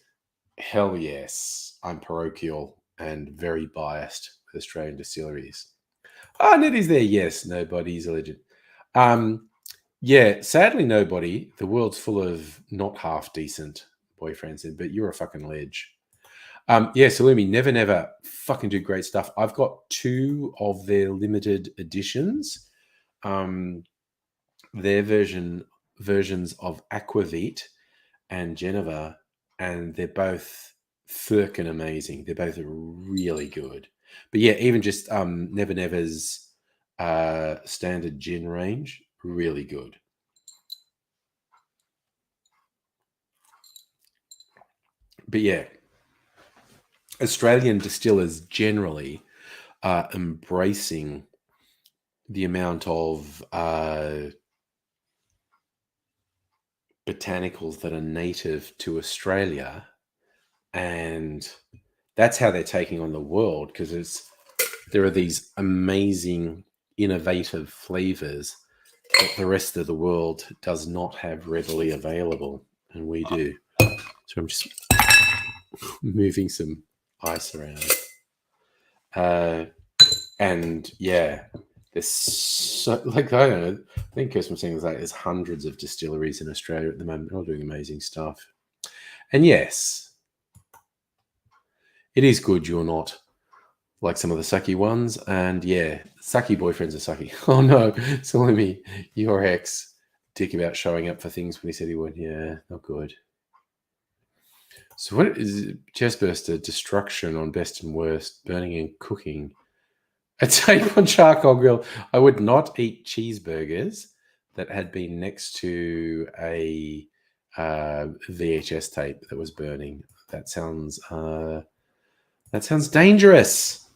hell yes. I'm parochial and very biased with Australian distilleries. Oh, Nettie's there. Yes, nobody's a legend. Yeah, sadly, nobody. The world's full of not half decent boyfriends, but you're a fucking ledge. Yeah, Salumi, Never Never fucking do great stuff. I've got 2 of their limited editions. Their versions of Aquavit and Geneva, and they're both firkin' amazing. They're both really good. But yeah, even just Never Never's standard gin range, really good. But yeah, Australian distillers generally are embracing the amount of botanicals that are native to Australia, and that's how they're taking on the world, because there are these amazing innovative flavors that the rest of the world does not have readily available, and we do. So I'm just moving some ice around. And yeah, there's so, like, I don't know, I think Kirsten was saying there's hundreds of distilleries in Australia at the moment. They're all doing amazing stuff. And yes, it is good you're not like some of the sucky ones. And yeah, sucky boyfriends are sucky. Oh no, Salome, your ex dick about showing up for things when he said he would. Yeah, not good. So what is Chestburster? Destruction on best and worst, burning and cooking. A tape on charcoal grill. I would not eat cheeseburgers that had been next to a VHS tape that was burning. That sounds dangerous.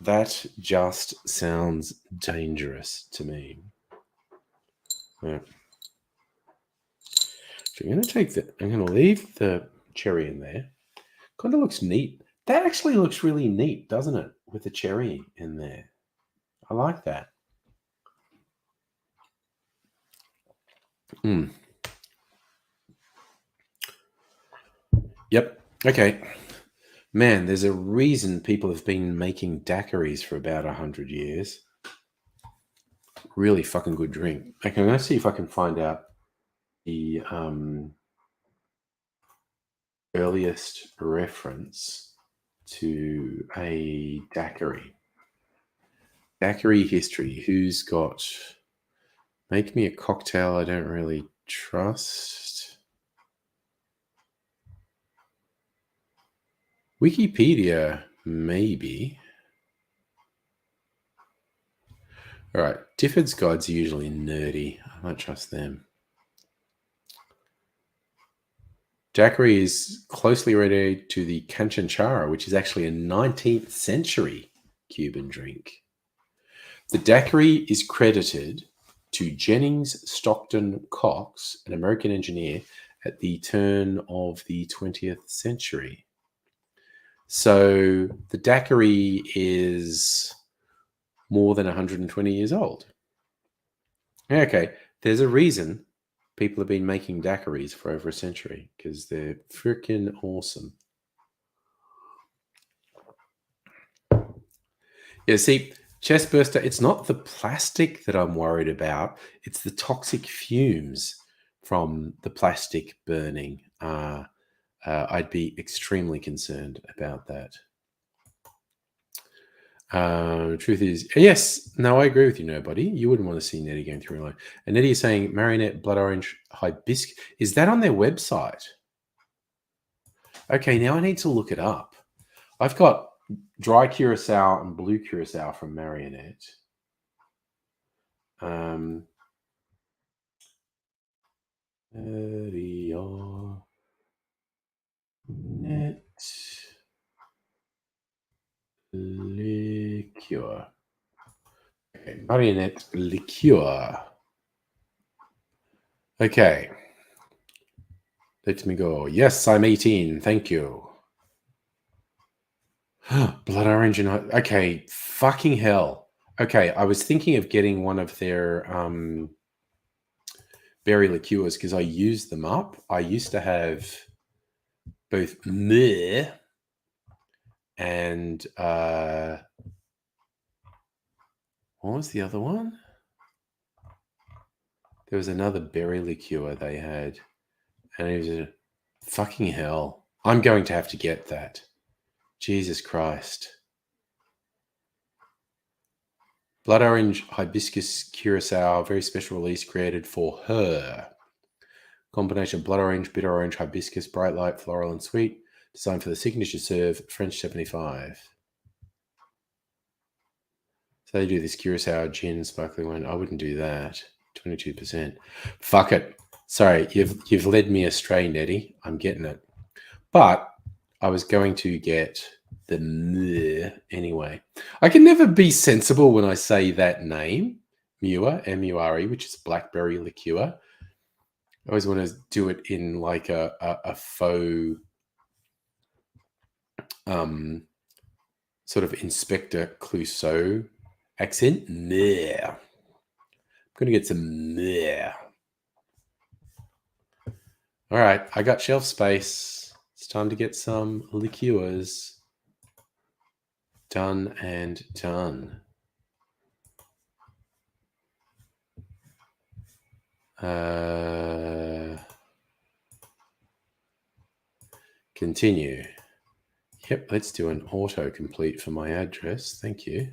That just sounds dangerous to me. Yeah. So I'm going to leave the cherry in there. Kind of looks neat. That actually looks really neat, doesn't it? With the cherry in there. I like that. Mm. Yep. Okay. Man, there's a reason people have been making daiquiris for about 100 years. Really fucking good drink. Okay, I'm going to see if I can find out the earliest reference to a daiquiri. Daiquiri history. Who's got... Make me a cocktail I don't really trust. Wikipedia, maybe. All right. Difford's Guides are usually nerdy. I might trust them. Daiquiri is closely related to the Canchanchara, which is actually a 19th century Cuban drink. The daiquiri is credited to Jennings Stockton Cox, an American engineer at the turn of the 20th century. So the daiquiri is more than 120 years old. Okay, there's a reason people have been making daiquiris for over a century, because they're freaking awesome. Yeah, see, chestburster, it's not the plastic that I'm worried about. It's the toxic fumes from the plastic burning. I'd be extremely concerned about that. Truth is, yes, no, I agree with you, nobody. You wouldn't want to see Nettie going through a line. And Nettie is saying Marionette Blood Orange Hibiscus. Is that on their website? Okay, now I need to look it up. I've got dry curacao and blue curacao from Marionette. Marionette liqueur. Okay, Marionette liqueur. Okay. Let me go. Yes, I'm 18. Thank you. Blood orange and... Okay, fucking hell. Okay, I was thinking of getting one of their berry liqueurs because I used them up. I used to have both meh and what was the other one? There was another berry liqueur they had, and it was a fucking hell. I'm going to have to get that. Jesus Christ. Blood orange hibiscus curacao, very special release created for her. Combination of blood orange, bitter orange, hibiscus, bright light, floral, and sweet. Designed for the signature serve, French 75. So they do this curacao gin sparkling wine. I wouldn't do that. 22%. Fuck it. Sorry, you've led me astray, Nettie. I'm getting it. But I was going to get the meh anyway. I can never be sensible when I say that name, Mure, M-U-R-E, which is blackberry liqueur. I always want to do it in like a faux sort of Inspector Clouseau accent. Meh. I'm going to get some meh. All right, I got shelf space. It's time to get some liqueurs. Done and done. Continue. Yep, let's do an autocomplete for my address. Thank you.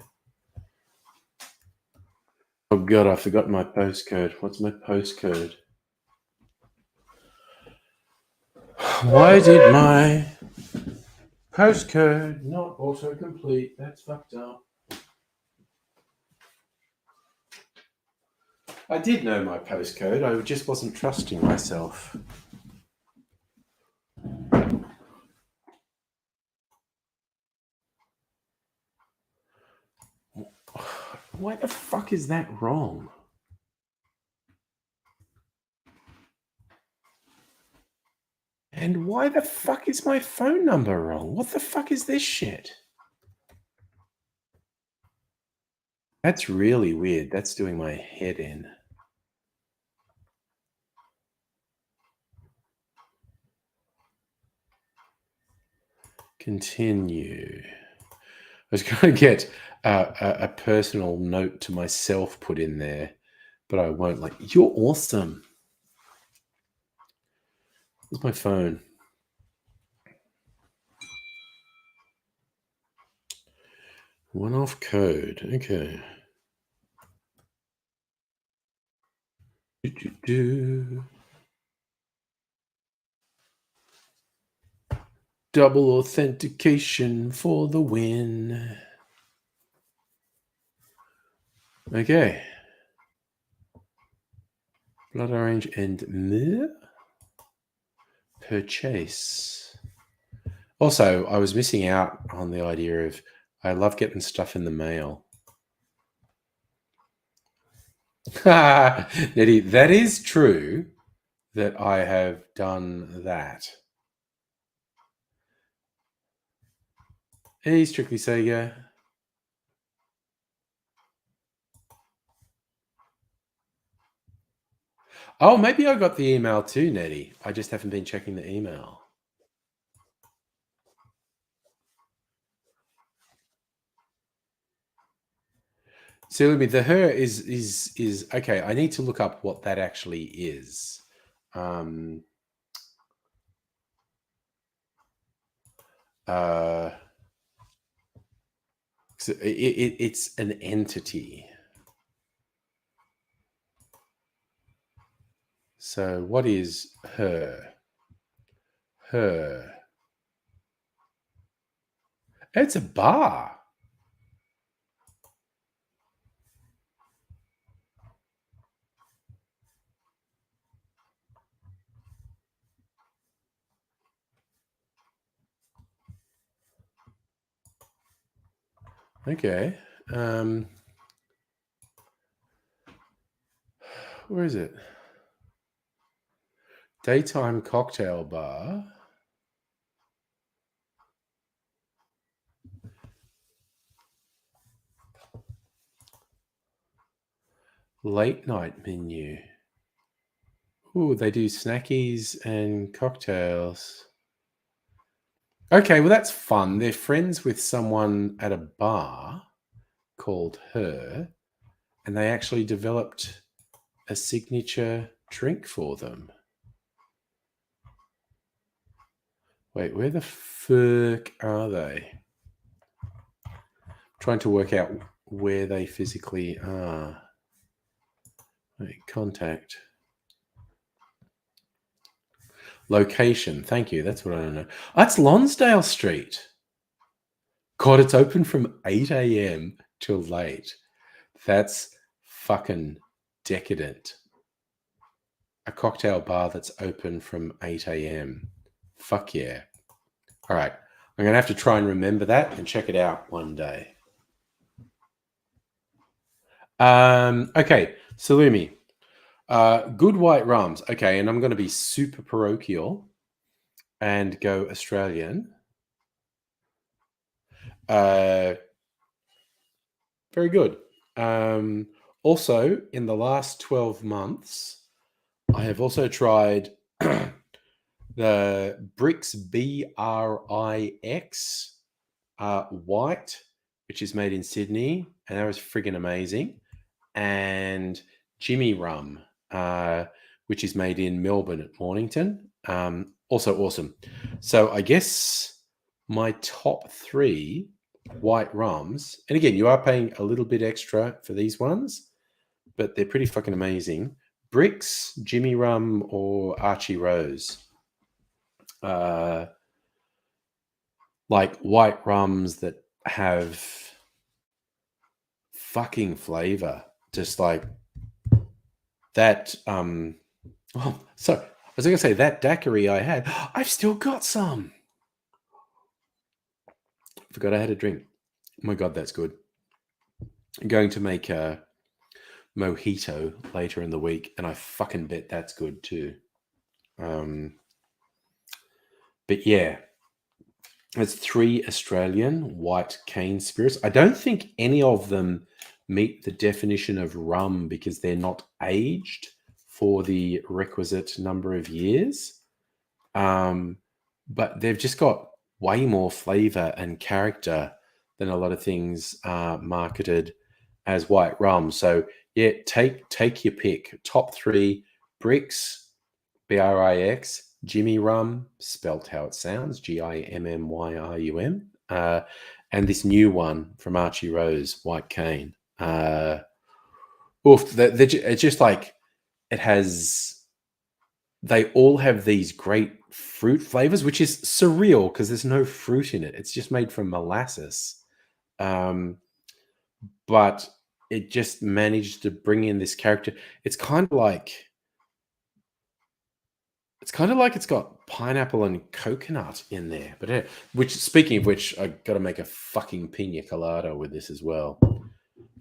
Oh God, I forgot my postcode. What's my postcode? Why did my postcode not autocomplete? That's fucked up. I did know my postcode. I just wasn't trusting myself. Why the fuck is that wrong? And why the fuck is my phone number wrong? What the fuck is this shit? That's really weird. That's doing my head in. Continue. I was going to get a personal note to myself put in there, but I won't. Like, you're awesome. Where's my phone? One-off code. Okay. Double authentication for the win. Okay. Blood orange and myrrh. Purchase. Also, I was missing out on the idea of I love getting stuff in the mail. Nettie, that is true that I have done that. Hey, Strictly Sega. Oh, maybe I got the email too, Nettie. I just haven't been checking the email. So the her is okay. I need to look up what that actually is. So it's an entity. So what is her? Her. It's a bar. Okay. Where is it? Daytime cocktail bar. Late night menu. Ooh, they do snackies and cocktails. Okay, well, that's fun. They're friends with someone at a bar called Her, and they actually developed a signature drink for them. Wait, where the fuck are they? I'm trying to work out where they physically are. Wait, contact. Location. Thank you. That's what I don't know. That's Lonsdale Street. God, it's open from 8 a.m. till late. That's fucking decadent. A cocktail bar that's open from 8 a.m. Fuck yeah. All right. I'm going to have to try and remember that and check it out one day. Okay. Salumi. Good white rums. Okay. And I'm going to be super parochial and go Australian. Very good. Also, in the last 12 months, I have also tried the Brix BRIX white, which is made in Sydney, and that was friggin' amazing. And Jimmy Rum, which is made in Melbourne at Mornington, also awesome. So I guess my top 3 white rums, and again, you are paying a little bit extra for these ones, but they're pretty fucking amazing. Brix, Jimmy Rum, or Archie Rose. Like white rums that have fucking flavor, just like that. Oh, so I was going to say that daiquiri I had. I've still got some. Forgot I had a drink. Oh my god, that's good. I'm going to make a mojito later in the week, and I fucking bet that's good too. But yeah, it's 3 Australian white cane spirits. I don't think any of them meet the definition of rum because they're not aged for the requisite number of years. But they've just got way more flavor and character than a lot of things marketed as white rum. So yeah, take your pick. Top 3: Brix, Brix, Jimmy Rum, spelt how it sounds, Gimmyrum, and this new one from Archie Rose, White Cane. It's just like it has. They all have these great fruit flavors, which is surreal because there's no fruit in it. It's just made from molasses. Um, but it just managed to bring in this character. It's kind of like it's got pineapple and coconut in there. But which, speaking of which, I got to make a fucking pina colada with this as well.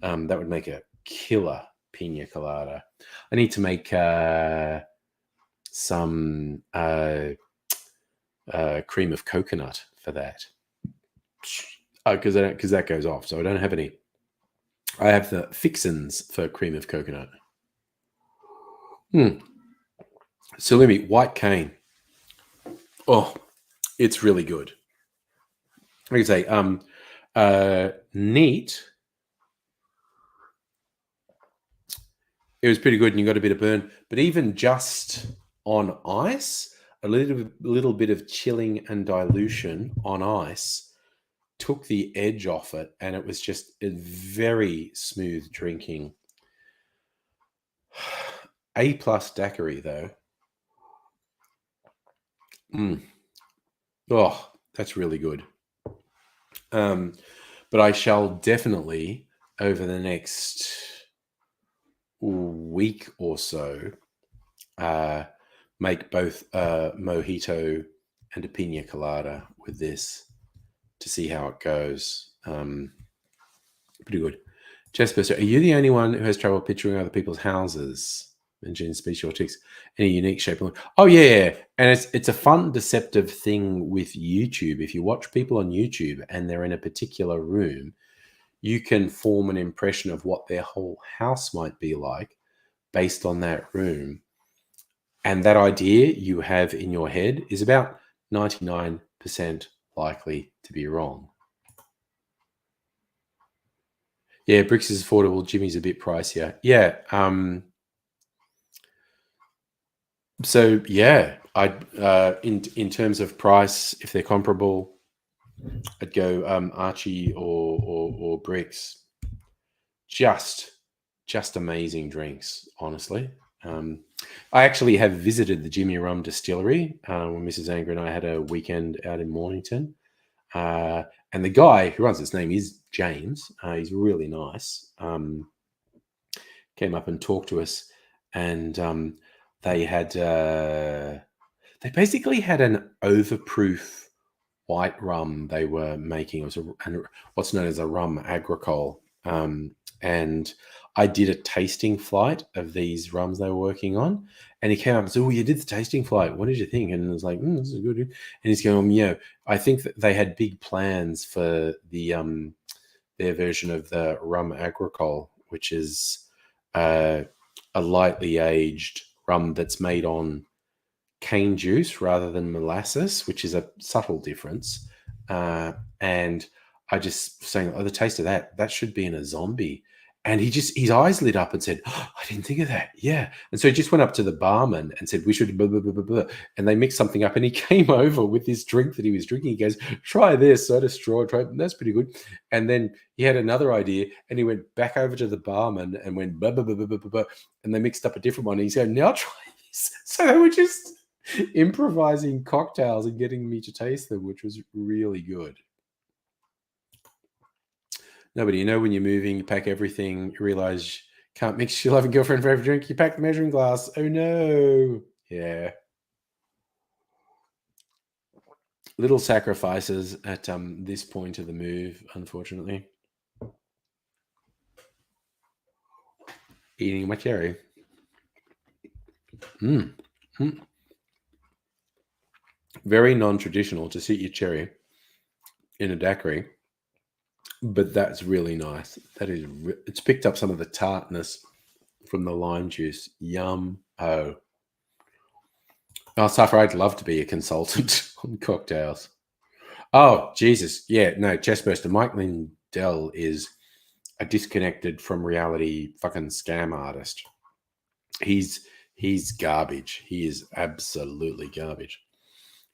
That would make a killer pina colada. I need to make some cream of coconut for that because that goes off. So I don't have any. I have the fixins for cream of coconut. So let me white cane. Oh, it's really good. Like I say, neat. It was pretty good, and you got a bit of burn. But even just on ice, a little bit of chilling and dilution on ice took the edge off it, and it was just a very smooth drinking. A+ daiquiri though. Oh, that's really good. But I shall definitely, over the next week or so, make both a mojito and a pina colada with this to see how it goes. Pretty good. Jesper, are you the only one who has trouble picturing other people's houses? Mentioning species or ticks, any unique shape? Oh yeah, and it's a fun, deceptive thing with YouTube. If you watch people on YouTube and they're in a particular room, you can form an impression of what their whole house might be like based on that room. And that idea you have in your head is about 99% likely to be wrong. Yeah, Brix is affordable. Jimmy's a bit pricier. Yeah. So yeah, I'd in terms of price, if they're comparable, I'd go Archie or Brix. Just amazing drinks, honestly. I actually have visited the Jimmy Rum distillery when Mrs. Anger and I had a weekend out in Mornington. And the guy who runs, his name is James. He's really nice. Came up and talked to us, and they basically had an overproof white rum they were making. It was what's known as a rum agricole. And I did a tasting flight of these rums they were working on. And he came up and said, "Oh, you did the tasting flight. What did you think?" And I was like, "This is good." And he's going, "Yeah, I think that they had big plans for their version of the rum agricole, which is a lightly aged rum that's made on cane juice rather than molasses, which is a subtle difference. And I just saying, oh, the taste of that should be in a zombie." And his eyes lit up and said, "Oh, I didn't think of that." Yeah. And so he just went up to the barman and said, "We should blah, blah, blah, blah, blah." And they mixed something up, and he came over with this drink that he was drinking. He goes, "Try this, soda straw, try it. That's pretty good." And then he had another idea, and he went back over to the barman and went, blah, blah, blah, blah, blah, blah, blah. And they mixed up a different one. And he's going, "Now try this." So they were just improvising cocktails and getting me to taste them, which was really good. No, but you know, when you're moving, you pack everything, you realize you can't mix your loving girlfriend for every drink. You pack the measuring glass. Oh no. Yeah. Little sacrifices at this point of the move, unfortunately. Eating my cherry. Mm. Very non-traditional to suit your cherry in a daiquiri, but that's really nice. That is, it's picked up some of the tartness from the lime juice. Yum. Oh, Safra, I'd love to be a consultant on cocktails. Oh, Jesus. Yeah, no, Chestburster. Mike Lindell is a disconnected from reality fucking scam artist. He's garbage. He is absolutely garbage.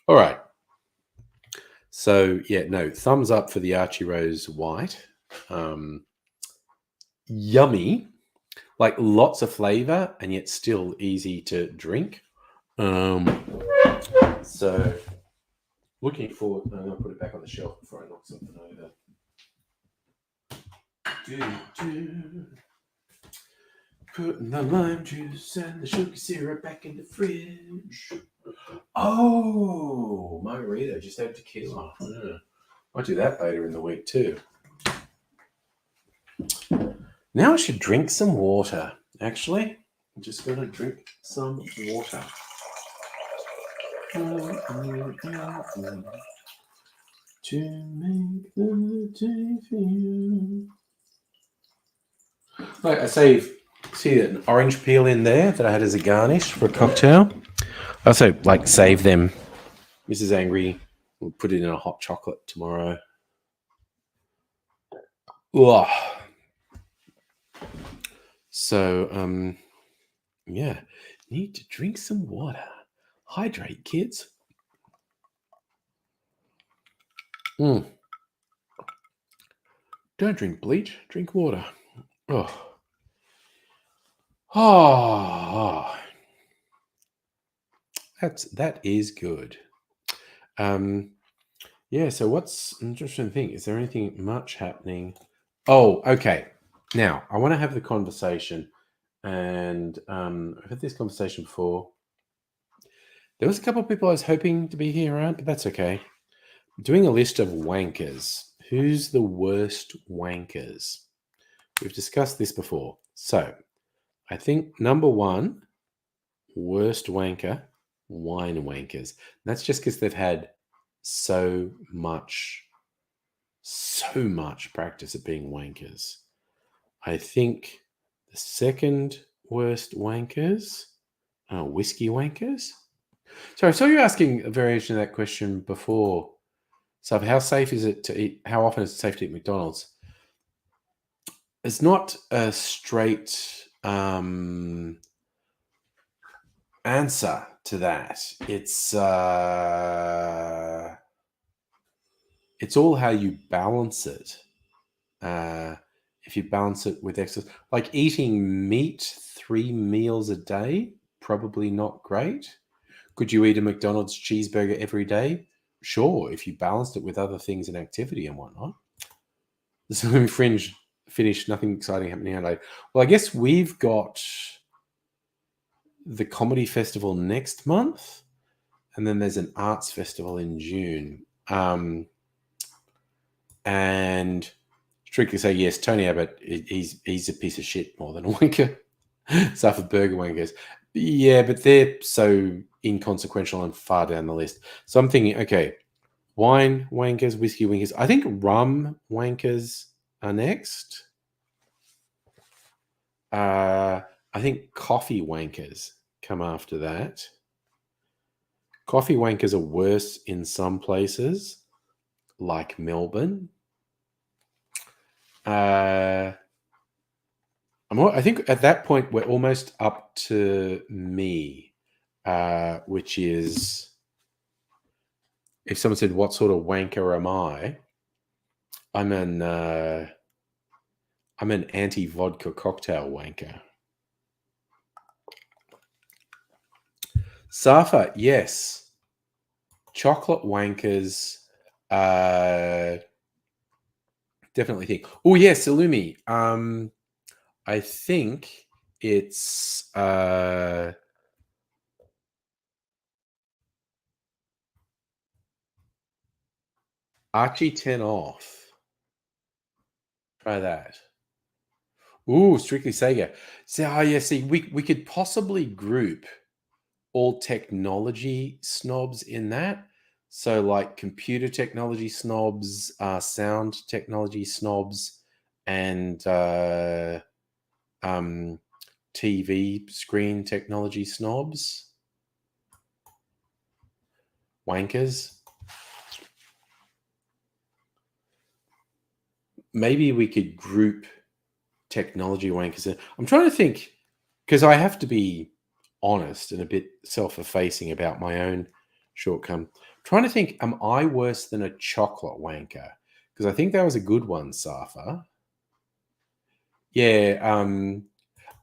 All right. So yeah, no, thumbs up for the Archie Rose White. Yummy, like lots of flavor and yet still easy to drink. So looking forward. I'm gonna put it back on the shelf before I knock something over. Putting the lime juice and the sugar syrup back in the fridge. Oh, margarita, just add tequila. Yeah. I'll do that later in the week too. Now I should drink some water. Actually, I'm just going to drink some water. To make the day for you. Like I see an orange peel in there that I had as a garnish for a cocktail. I also like save them. Mrs. Angry will put it in a hot chocolate tomorrow. Ugh. So, yeah, need to drink some water. Hydrate, kids. Don't drink bleach. Drink water. Oh, that is good. Yeah. So what's an interesting thing? Is there anything much happening? Oh, okay. Now I want to have the conversation, and I've had this conversation before. There was a couple of people I was hoping to be here around, but that's okay. Doing a list of wankers. Who's the worst wankers? We've discussed this before. So I think number one, worst wanker, wine wankers. And that's just because they've had so much practice at being wankers. I think the second worst wankers are whiskey wankers. So I saw you asking a variation of that question before. So how safe is it to eat? How often is it safe to eat McDonald's? It's not a straight answer to that. It's all how you balance it. If you balance it with exercise, like eating meat 3 meals a day, probably not great. Could you eat a McDonald's cheeseburger every day? Sure, if you balanced it with other things and activity and whatnot. So let me finish. Nothing exciting happening today. Well, I guess we've got the comedy festival next month, and then there's an arts festival in June. And strictly say yes, Tony Abbott, he's a piece of shit more than a wanker. Suffered burger wankers. Yeah, but they're so inconsequential and far down the list. So I'm thinking, okay, wine wankers, whiskey wankers. I think rum wankers are next. I think coffee wankers come after that. Coffee wankers are worse in some places, like Melbourne. I think at that point we're almost up to me, which is if someone said, "What sort of wanker am I?" I'm an anti-vodka cocktail wanker. Safa, yes. Chocolate wankers, definitely think. Oh yes, Salumi. I think it's Archie 10 off. Try that. Ooh, strictly Sega. So, yeah, see, we could possibly group all technology snobs in that. So, like computer technology snobs, sound technology snobs, and TV screen technology snobs, wankers. Maybe we could group technology wankers. I'm trying to think, because I have to be honest and a bit self-effacing about my own shortcoming. Trying to think, am I worse than a chocolate wanker? Because I think that was a good one, Safa. Yeah,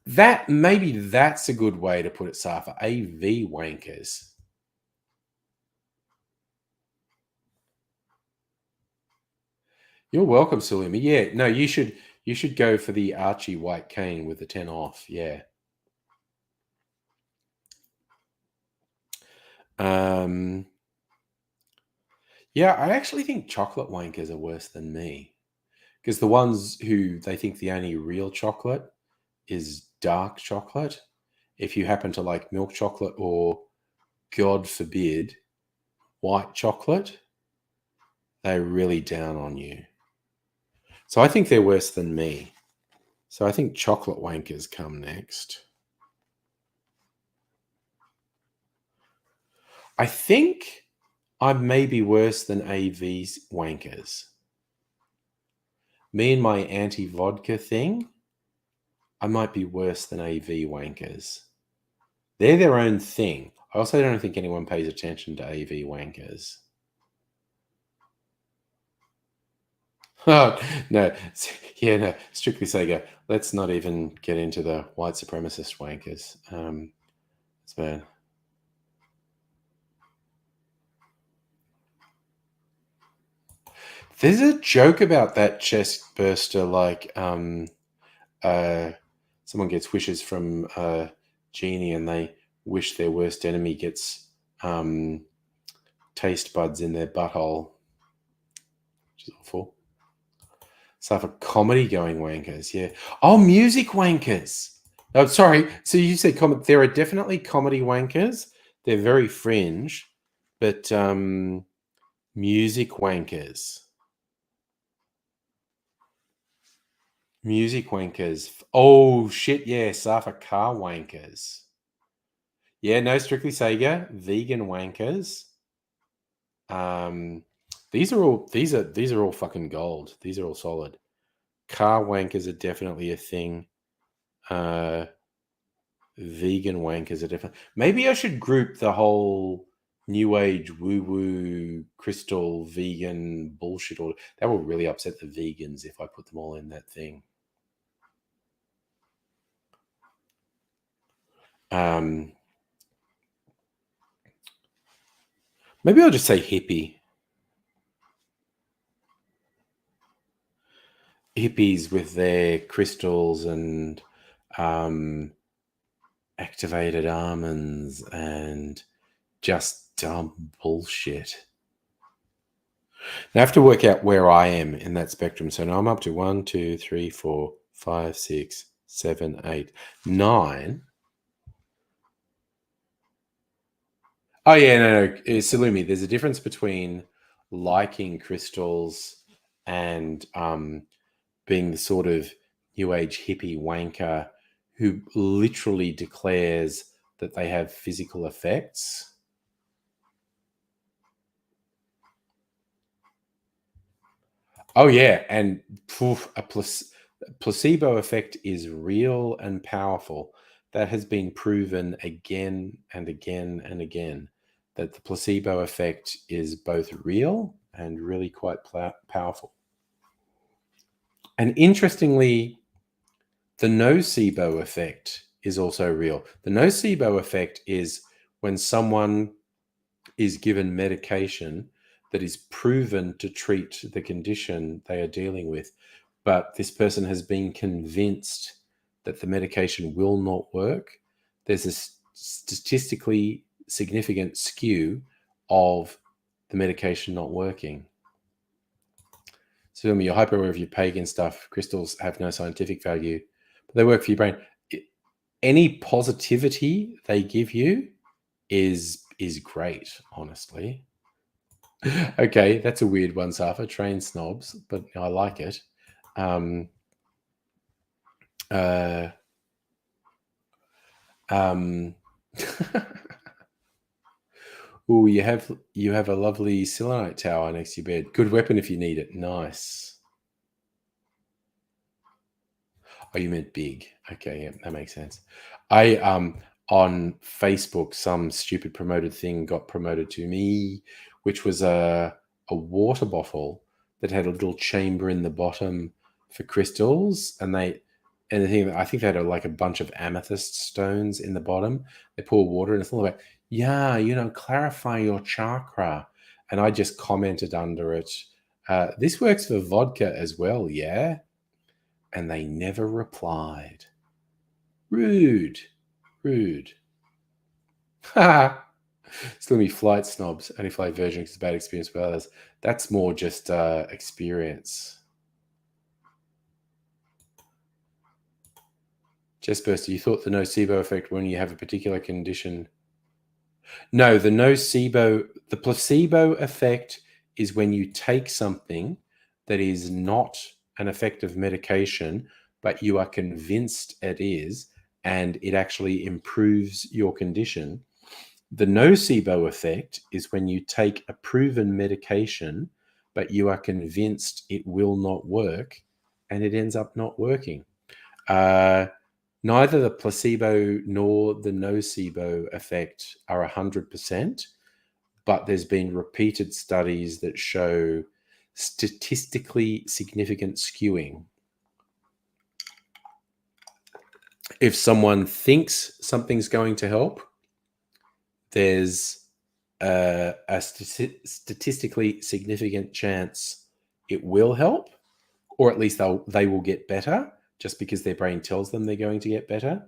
that maybe that's a good way to put it, Safa. AV wankers. You're welcome, Salima. Yeah, no, you should go for the Archie White cane with the 10 off. Yeah. Um, yeah, I actually think chocolate wankers are worse than me. Because the ones who they think the only real chocolate is dark chocolate. If you happen to like milk chocolate or, God forbid, white chocolate, they're really down on you. So I think they're worse than me. So I think chocolate wankers come next. I think I'm maybe worse than AV's wankers. Me and my anti vodka thing, I might be worse than AV wankers. They're their own thing. I also don't think anyone pays attention to AV wankers. Oh, no. Yeah, no. Strictly Sega. Let's not even get into the white supremacist wankers. It's bad. There's a joke about that chest burster, like someone gets wishes from Genie and they wish their worst enemy gets taste buds in their butthole, which is awful. So for comedy going wankers, yeah. Oh, music wankers. Oh, sorry. So you said there are definitely comedy wankers. They're very fringe, but music wankers. Music wankers. Oh shit, yeah, Safa car wankers. Yeah, no, strictly Sega. Vegan wankers. Um, these are all fucking gold. These are all solid. Car wankers are definitely a thing. Uh, Vegan wankers are different. Maybe I should group the whole new age woo woo crystal vegan bullshit. Or that will really upset the vegans if I put them all in that thing. Um, Maybe I'll just say hippie. Hippies with their crystals and um, activated almonds and just dumb bullshit. Now I have to work out where I am in that spectrum. So now I'm up to 1, 2, 3, 4, 5, 6, 7, 8, 9. Oh yeah, no. Salumi. There's a difference between liking crystals and being the sort of new age hippie wanker who literally declares that they have physical effects. Oh yeah, and a placebo effect is real and powerful. That has been proven again and again and again that the placebo effect is both real and really quite powerful. And interestingly, the nocebo effect is also real. The nocebo effect is when someone is given medication that is proven to treat the condition they are dealing with, but this person has been convinced that the medication will not work. There's a statistically significant skew of the medication not working. So you're hyper aware of your pagan stuff. Crystals have no scientific value, but they work for your brain. Any positivity they give you is great, honestly. Okay, that's a weird one, Safa. Train snobs, but I like it. Um, uh, um, oh, you have a lovely selenite tower next to your bed. Good weapon if you need it. Nice. Oh, you meant big. Okay, yeah, that makes sense. I on Facebook, some stupid promoted thing got promoted to me, which was a water bottle that had a little chamber in the bottom for crystals, and the thing I think they had like a bunch of amethyst stones in the bottom. They pour water and it's all about yeah, clarify your chakra. And I just commented under it, this works for vodka as well, yeah. And they never replied. Rude. Rude. Ha! Still me flight snobs. Only flight version because it's a bad experience with others. That's more just experience. Chest burster, you thought the nocebo effect when you have a particular condition. No, the placebo effect is when you take something that is not an effective medication, but you are convinced it is, and it actually improves your condition. The nocebo effect is when you take a proven medication, but you are convinced it will not work, and it ends up not working. Neither the placebo nor the nocebo effect are 100%, but there's been repeated studies that show statistically significant skewing. If someone thinks something's going to help, there's a statistically significant chance it will help, or at least they will get better just because their brain tells them they're going to get better.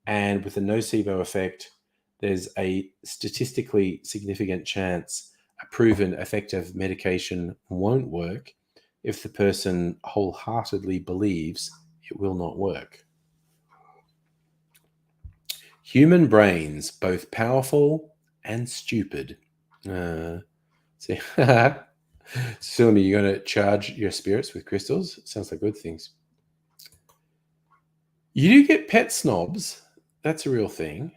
And with the nocebo effect, there's a statistically significant chance a proven effective medication won't work if the person wholeheartedly believes it will not work. Human brains, both powerful and stupid. See, Silmy, you're going to charge your spirits with crystals? Sounds like good things. You do get pet snobs. That's a real thing.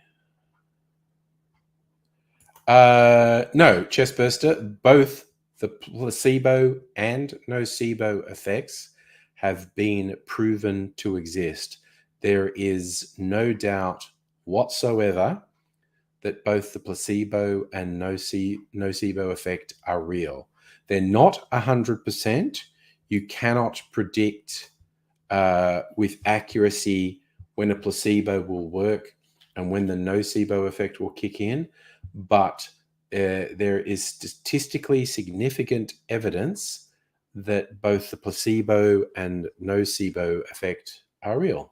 No, chestburster. Both the placebo and nocebo effects have been proven to exist. There is no doubt whatsoever that both the placebo and nocebo effect are real. They're not 100%. You cannot predict with accuracy when a placebo will work and when the nocebo effect will kick in, but there is statistically significant evidence that both the placebo and nocebo effect are real.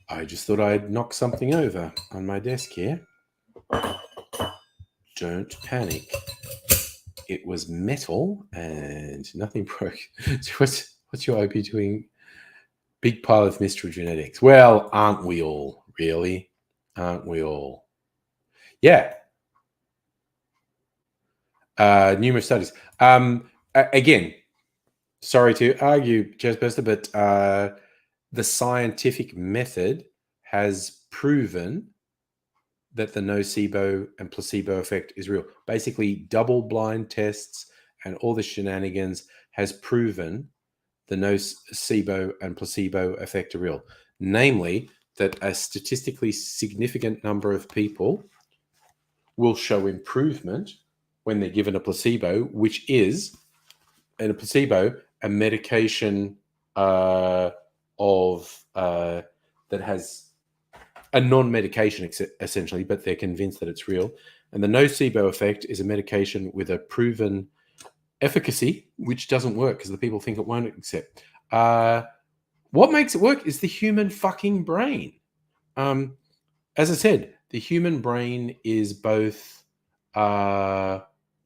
I just thought I'd knock something over on my desk here. Don't panic. It was metal and nothing broke. So what's your OP doing? Big pile of mystery genetics. Well, aren't we all, really? Aren't we all? Yeah. Numerous studies. Again, sorry to argue, Jazzbuster, but the scientific method has proven that the nocebo and placebo effect is real. Basically, double-blind tests and all the shenanigans has proven the nocebo and placebo effect are real. Namely, that a statistically significant number of people will show improvement when they're given a placebo, which is, in a placebo, a medication that has a non-medication essentially, but they're convinced that it's real. And the nocebo effect is a medication with a proven efficacy, which doesn't work because the people think it won't accept. What makes it work is the human fucking brain. As I said, the human brain is both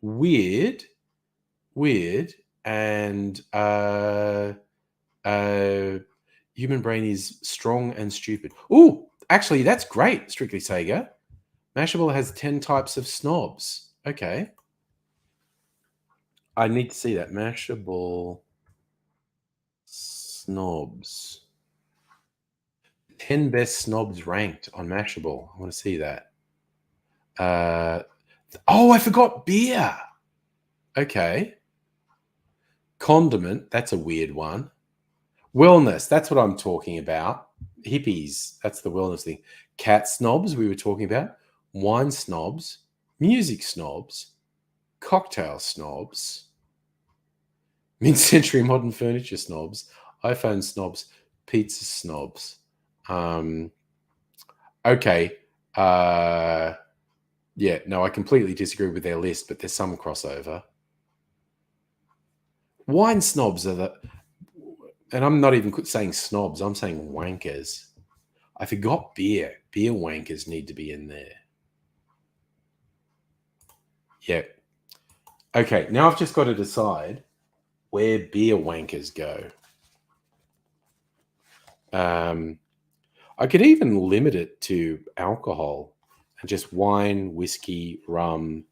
weird, and human brain is strong and stupid. Oh, Actually, that's great, Strictly Sega. Mashable has 10 types of snobs. Okay. I need to see that. Mashable snobs. 10 best snobs ranked on Mashable. I want to see that. Oh, I forgot beer. Okay. Condiment. That's a weird one. Wellness. That's what I'm talking about. Hippies. That's the wellness thing. Cat snobs, we were talking about. Wine snobs. Music snobs. Cocktail snobs. Mid-century modern furniture snobs. iPhone snobs. Pizza snobs. Okay. Yeah, no, I completely disagree with their list, but there's some crossover. Wine snobs are the, and I'm not even saying snobs, I'm saying wankers. I forgot beer. Beer wankers need to be in there. Yeah. Okay, now I've just got to decide where beer wankers go. I could even limit it to alcohol and just wine, whiskey, rum.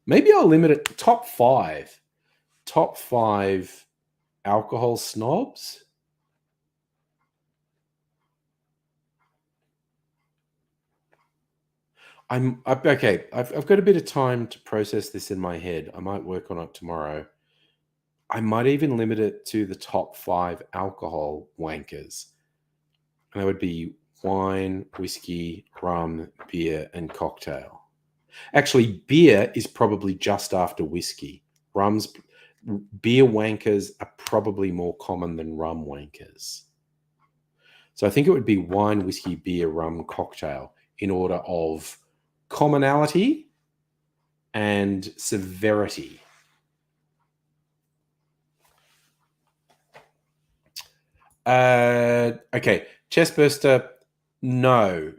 Maybe I'll limit it to top five. Top five alcohol snobs. Okay. I've got a bit of time to process this in my head. I might work on it tomorrow. I might even limit it to the top five alcohol wankers. And that would be wine, whiskey, rum, beer, and cocktail. Actually, beer is probably just after whiskey. Beer wankers are probably more common than rum wankers. So I think it would be wine, whiskey, beer, rum, cocktail in order of commonality and severity. Okay, chestburster. No.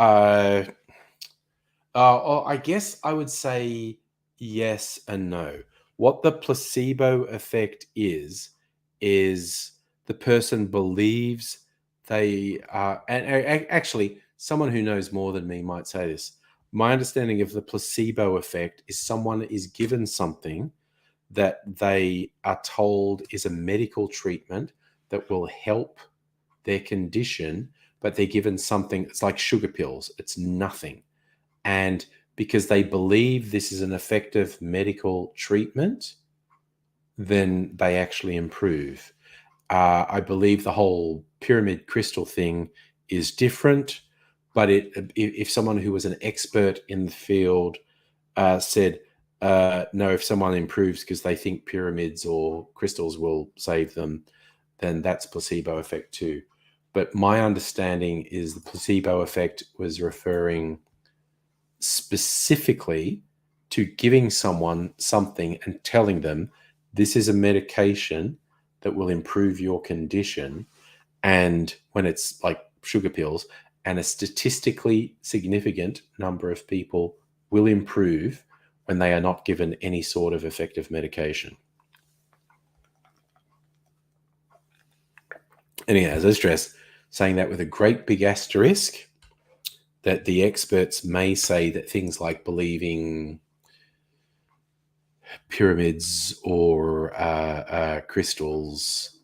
I guess I would say yes and no. What the placebo effect is the person believes they are, and actually, someone who knows more than me might say this. My understanding of the placebo effect is someone is given something that they are told is a medical treatment that will help their condition, but they're given something, it's like sugar pills, it's nothing. And because they believe this is an effective medical treatment, then they actually improve. I believe the whole pyramid crystal thing is different, but if someone who was an expert in the field said, no, if someone improves because they think pyramids or crystals will save them, then that's placebo effect too. But my understanding is the placebo effect was referring specifically to giving someone something and telling them this is a medication that will improve your condition. And when it's like sugar pills, and a statistically significant number of people will improve when they are not given any sort of effective medication. Anyhow, as I stress, saying that with a great big asterisk, that the experts may say that things like believing pyramids or crystals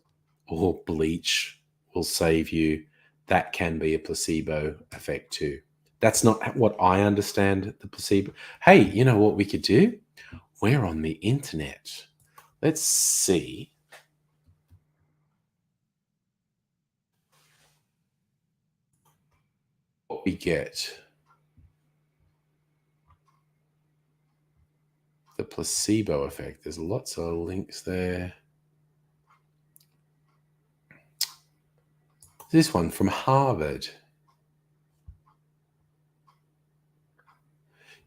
or bleach will save you, that can be a placebo effect too. That's not what I understand the placebo. Hey, you know what we could do? We're on the internet. Let's see what we get. The placebo effect. There's lots of links there. This one from Harvard.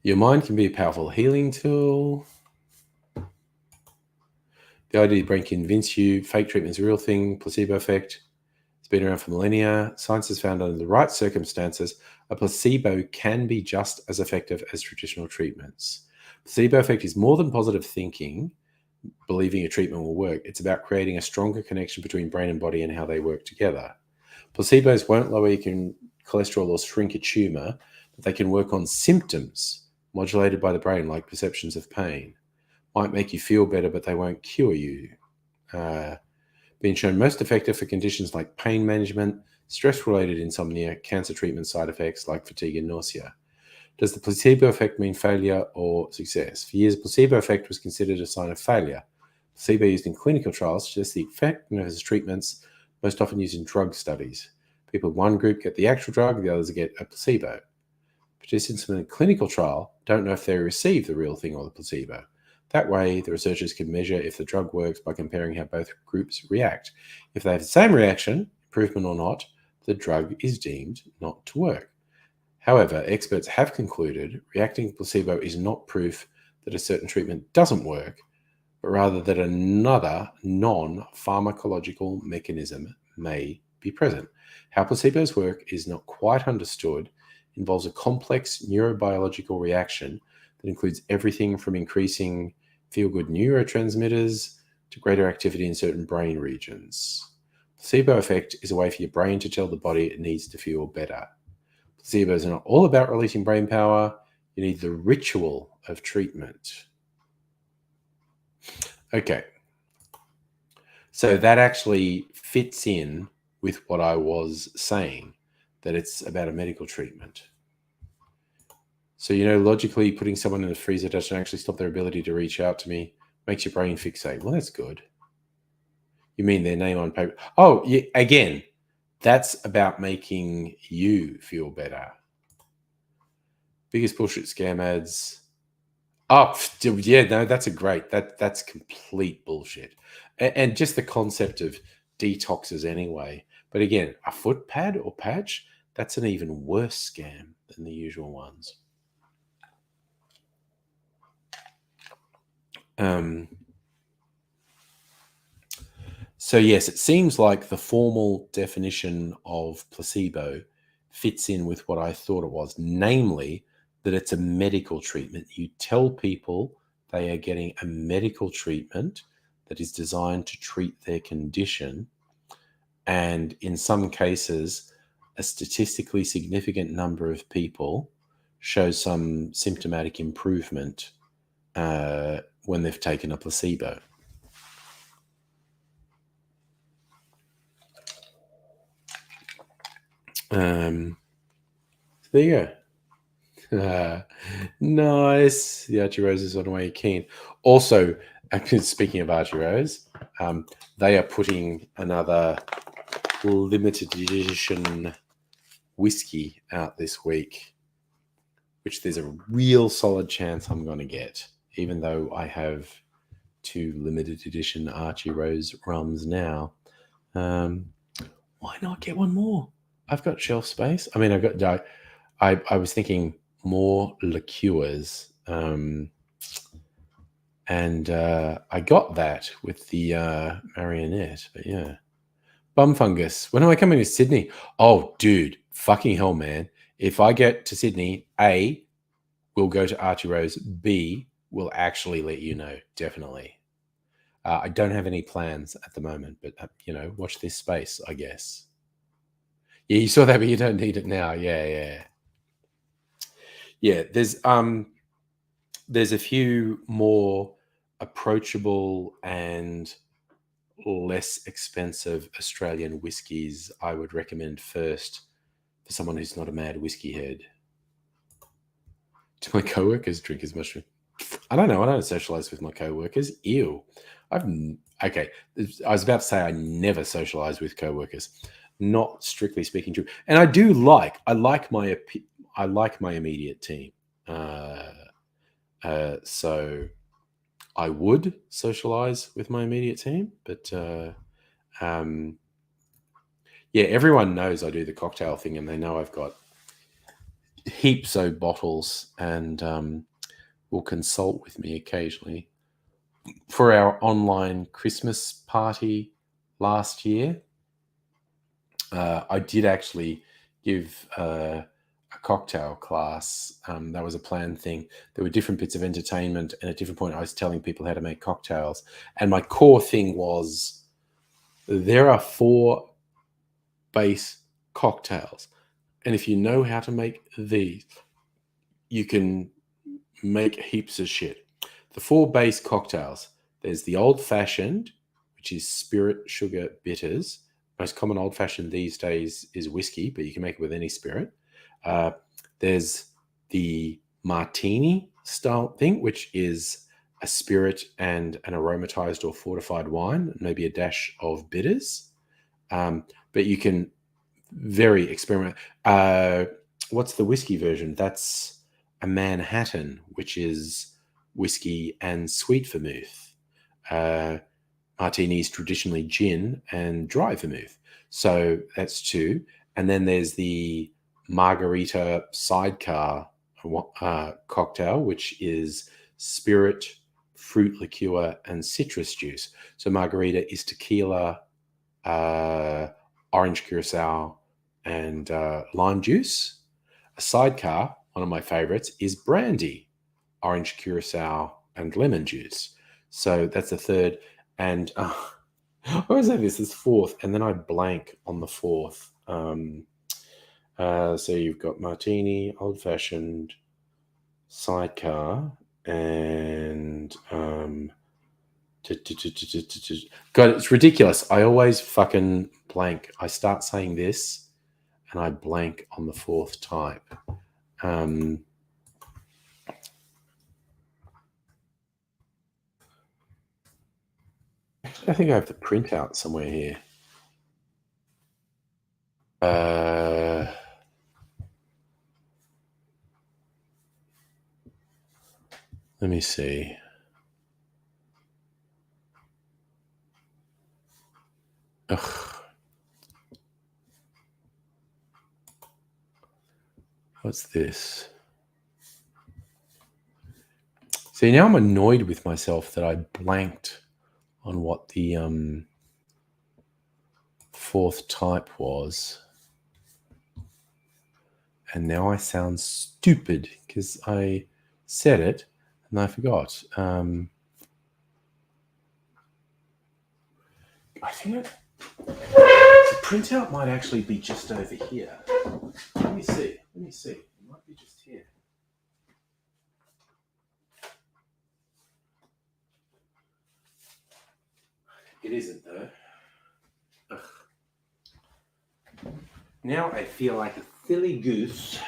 Your mind can be a powerful healing tool. The idea the brain can convince you fake treatment is a real thing. Placebo effect. It's been around for millennia. Science has found under the right circumstances, a placebo can be just as effective as traditional treatments. Placebo effect is more than positive thinking, believing a treatment will work. It's about creating a stronger connection between brain and body and how they work together. Placebos won't lower your cholesterol or shrink a tumor, but they can work on symptoms modulated by the brain, like perceptions of pain. Might make you feel better, but they won't cure you. Been shown most effective for conditions like pain management, stress-related insomnia, cancer treatment side effects like fatigue and nausea. Does the placebo effect mean failure or success? For years, placebo effect was considered a sign of failure. Placebo used in clinical trials suggests the effectiveness of treatments most often used in drug studies. People in one group get the actual drug, the others get a placebo. Participants in a clinical trial don't know if they receive the real thing or the placebo. That way, the researchers can measure if the drug works by comparing how both groups react. If they have the same reaction, improvement or not, the drug is deemed not to work. However, experts have concluded reacting to placebo is not proof that a certain treatment doesn't work, but rather that another non-pharmacological mechanism may be present. How placebos work is not quite understood. It involves a complex neurobiological reaction that includes everything from increasing feel-good neurotransmitters to greater activity in certain brain regions. Placebo effect is a way for your brain to tell the body it needs to feel better. Placebos are not all about releasing brain power. You need the ritual of treatment. Okay. So that actually fits in with what I was saying, that it's about a medical treatment. So, logically putting someone in the freezer doesn't actually stop their ability to reach out to me, makes your brain fixate. Well, that's good. You mean their name on paper? Oh, yeah, again, that's about making you feel better. Biggest bullshit scam ads. Oh, yeah, no, that's that's complete bullshit. And just the concept of detoxes anyway. But again, a foot pad or patch, that's an even worse scam than the usual ones. So yes, it seems like the formal definition of placebo fits in with what I thought it was, namely that it's a medical treatment. You tell people they are getting a medical treatment that is designed to treat their condition, and in some cases, a statistically significant number of people show some symptomatic improvement when they've taken a placebo. There you go. Nice. The Archie Rose is on the way keen. Also, speaking of Archie Rose, they are putting another limited edition whiskey out this week, which there's a real solid chance I'm going to get, even though I have 2 limited edition Archie Rose rums now. Why not get one more? I've got shelf space. I mean, I was thinking more liqueurs, and I got that with the marionette. But yeah, bum fungus. When am I coming to Sydney? Oh, dude, fucking hell, man! If I get to Sydney, A, we'll go to Archie Rose. B, we'll actually let you know. Definitely. I don't have any plans at the moment, but watch this space, I guess. Yeah, you saw that, but you don't need it now. Yeah. There's a few more approachable and less expensive Australian whiskies I would recommend first for someone who's not a mad whiskey head. Do my co-workers drink as much? I don't know. I don't socialize with my co-workers. Ew. Okay. I was about to say I never socialize with co-workers. Not strictly speaking true. And I like my immediate team. So I would socialize with my immediate team, but everyone knows I do the cocktail thing, and they know I've got heaps of bottles, and will consult with me occasionally. For our online Christmas party last year, I did actually give a cocktail class. That was a planned thing. There were different bits of entertainment, and at different point I was telling people how to make cocktails. And my core thing was there are 4 base cocktails. And if you know how to make these, you can make heaps of shit. The 4 base cocktails, there's the old fashioned, which is spirit, sugar, bitters. Most common old fashioned these days is whiskey, but you can make it with any spirit. There's the martini style thing, which is a spirit and an aromatized or fortified wine, maybe a dash of bitters. But you can very experiment. What's the whiskey version? That's a Manhattan, which is whiskey and sweet vermouth. Martini is traditionally gin and dry vermouth. So that's 2. And then there's the margarita sidecar cocktail, which is spirit, fruit liqueur, and citrus juice. So margarita is tequila, orange curacao, and lime juice. A sidecar, one of my favorites, is brandy, orange curacao, and lemon juice. So that's the 3rd. And I always say this is 4th, and then I blank on the 4th. So you've got martini, old fashioned, sidecar, and God, it's ridiculous. I always fucking blank. I start saying this, and I blank on the 4th type. I think I have the printout somewhere here. Let me see. Ugh. What's this? See, now I'm annoyed with myself that I blanked on what the 4th type was. And now I sound stupid because I said it and I forgot. I think the printout might actually be just over here. Let me see. It might be just here. It isn't, though. Ugh. Now I feel like a silly goose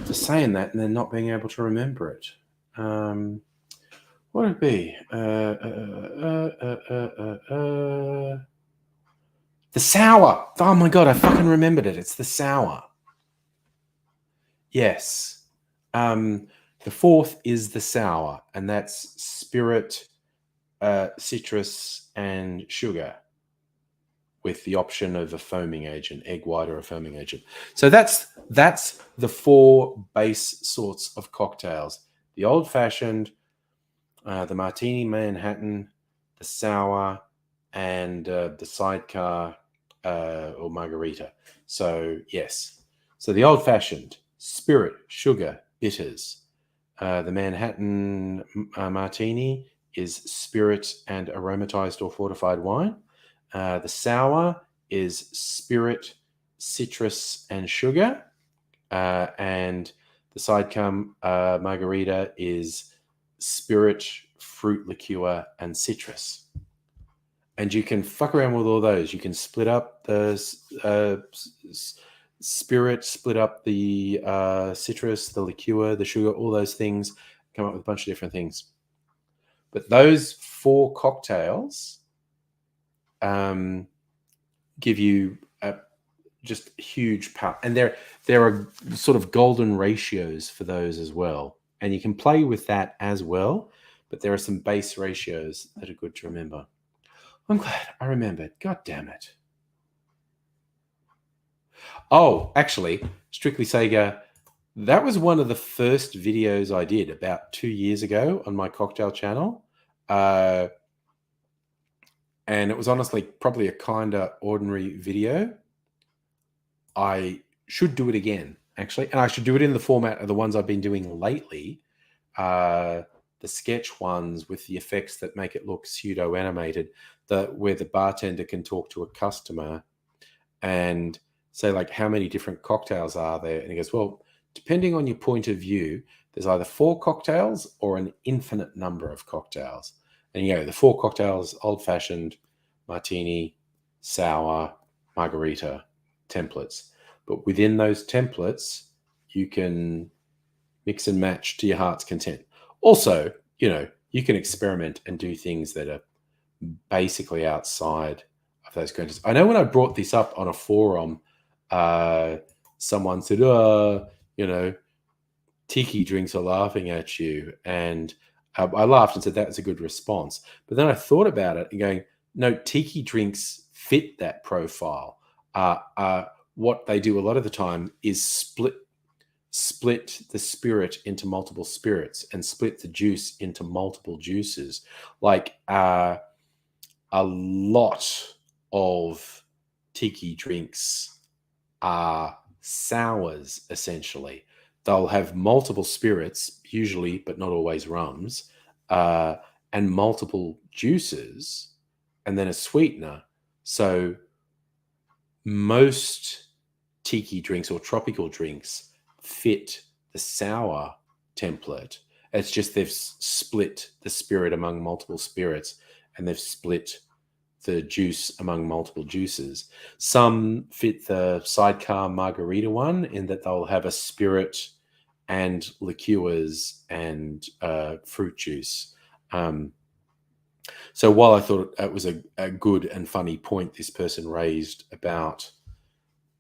for saying that and then not being able to remember it. What would it be? The sour. Oh my God, I fucking remembered it. It's the sour. Yes. The 4th is the sour, and that's spirit, citrus, and sugar, with the option of a foaming agent, egg white or a foaming agent. So that's the 4 base sorts of cocktails: the old fashioned, the martini Manhattan, the sour, and the sidecar or margarita. So yes, so the old fashioned, spirit, sugar, bitters. The Manhattan martini is spirit and aromatized or fortified wine. The sour is spirit, citrus, and sugar. And the sidecar margarita is spirit, fruit liqueur, and citrus. And you can fuck around with all those. You can split up the spirit, split up the citrus, the liqueur, the sugar, all those things, come up with a bunch of different things. But those 4 cocktails give you just huge power. And there are sort of golden ratios for those as well. And you can play with that as well. But there are some base ratios that are good to remember. I'm glad I remembered. God damn it. Oh, actually, Strictly Sega, that was one of the first videos I did about 2 years ago on my cocktail channel. And it was honestly probably a kind of ordinary video. I should do it again, actually. And I should do it in the format of the ones I've been doing lately. The sketch ones with the effects that make it look pseudo-animated, where the bartender can talk to a customer and say, like, how many different cocktails are there? And he goes, well, depending on your point of view, there's either 4 cocktails or an infinite number of cocktails. And the 4 cocktails: old fashioned, martini, sour, margarita templates. But within those templates, you can mix and match to your heart's content. Also, you can experiment and do things that are basically outside of those countries. I know when I brought this up on a forum, someone said, tiki drinks are laughing at you. And I laughed and said that was a good response. But then I thought about it and going, no, tiki drinks fit that profile. What they do a lot of the time is split the spirit into multiple spirits and split the juice into multiple juices. Like a lot of tiki drinks are sours, essentially. They'll have multiple spirits, usually, but not always rums, and multiple juices, and then a sweetener. So most tiki drinks or tropical drinks fit the sour template. It's just they've split the spirit among multiple spirits, and they've split the juice among multiple juices. Some fit the sidecar margarita one in that they'll have a spirit and liqueurs and fruit juice. So while I thought it was a good and funny point this person raised about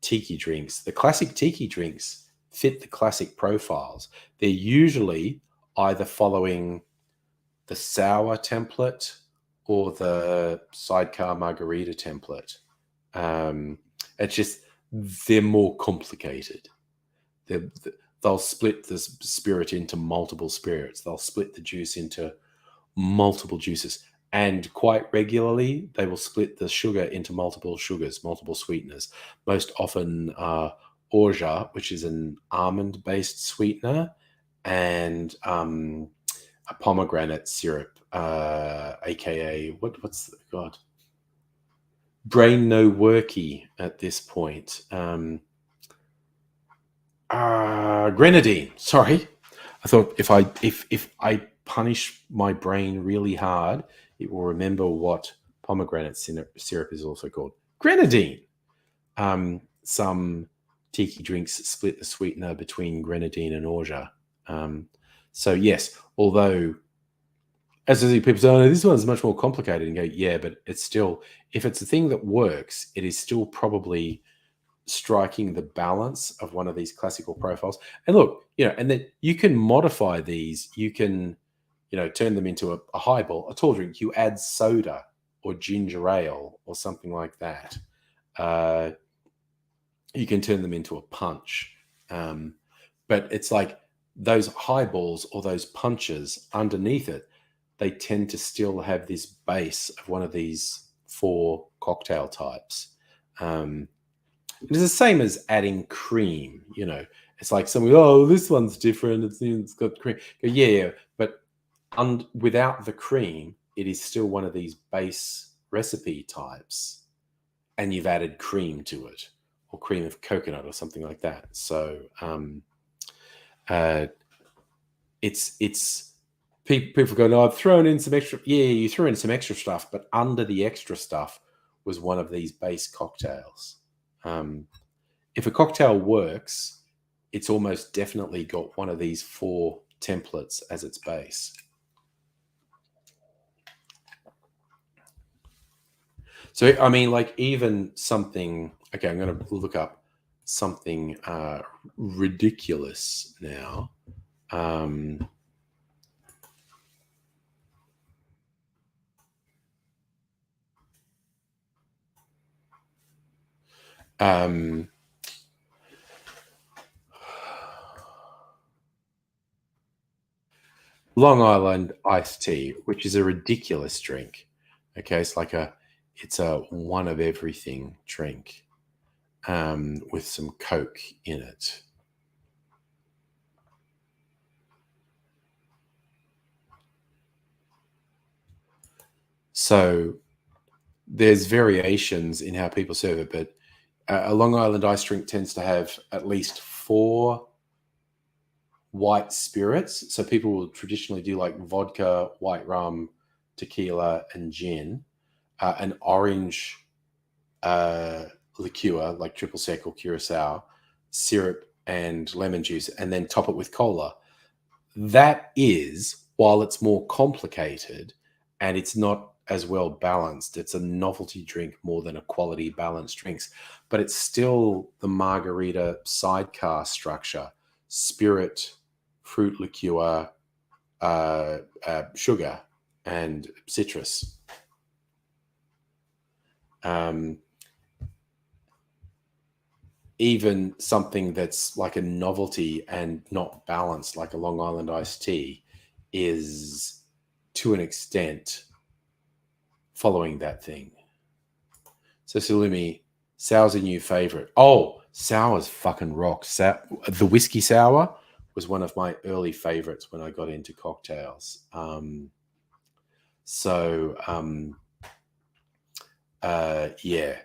tiki drinks, the classic tiki drinks fit the classic profiles. They're usually either following the sour template or the sidecar margarita template. It's just they're more complicated. They'll split the spirit into multiple spirits. They'll split the juice into multiple juices. And quite regularly, they will split the sugar into multiple sugars, multiple sweeteners. Most often, orgeat, which is an almond-based sweetener, and a pomegranate syrup, aka what's the god? Brain no worky at this point. Grenadine. Sorry, I thought if I punish my brain really hard, it will remember what pomegranate syrup is also called. Grenadine. Some tiki drinks split the sweetener between grenadine and orgeat. So yes, although as I see people say, oh, this one's much more complicated, and go, yeah, but it's still, if it's a thing that works, it is still probably striking the balance of one of these classical profiles. And look, and then you can modify these. You can, turn them into a highball, a tall drink. You add soda or ginger ale or something like that. You can turn them into a punch. But it's like those highballs or those punches underneath it, they tend to still have this base of one of these 4 cocktail types. It's the same as adding cream. It's like someone, oh, this one's different. It's got cream. Yeah, but without the cream, it is still one of these base recipe types, and you've added cream to it, or cream of coconut, or something like that. So it's people go, no, I've thrown in some extra. Yeah, you threw in some extra stuff, but under the extra stuff was one of these base cocktails. If a cocktail works, it's almost definitely got one of these 4 templates as its base. So, I mean, like even something, okay, I'm going to look up something ridiculous now. Long Island iced tea, which is a ridiculous drink. Okay, it's a one of everything drink with some Coke in it. So there's variations in how people serve it, but A Long Island ice drink tends to have at least 4 white spirits. So people will traditionally do like vodka, white rum, tequila, and gin. An orange liqueur like triple sec or curacao, syrup, and lemon juice, and then top it with cola. That is, while it's more complicated and it's not as well balanced, it's a novelty drink more than a quality balanced drinks, but it's still the margarita sidecar structure: spirit, fruit liqueur, sugar, and citrus. Um, Even something that's like a novelty and not balanced, like a Long Island iced tea, is to an extent following that thing. So Salumi, sour's a new favorite. Oh, sour's fucking rock. The whiskey sour was one of my early favorites when I got into cocktails. Yeah,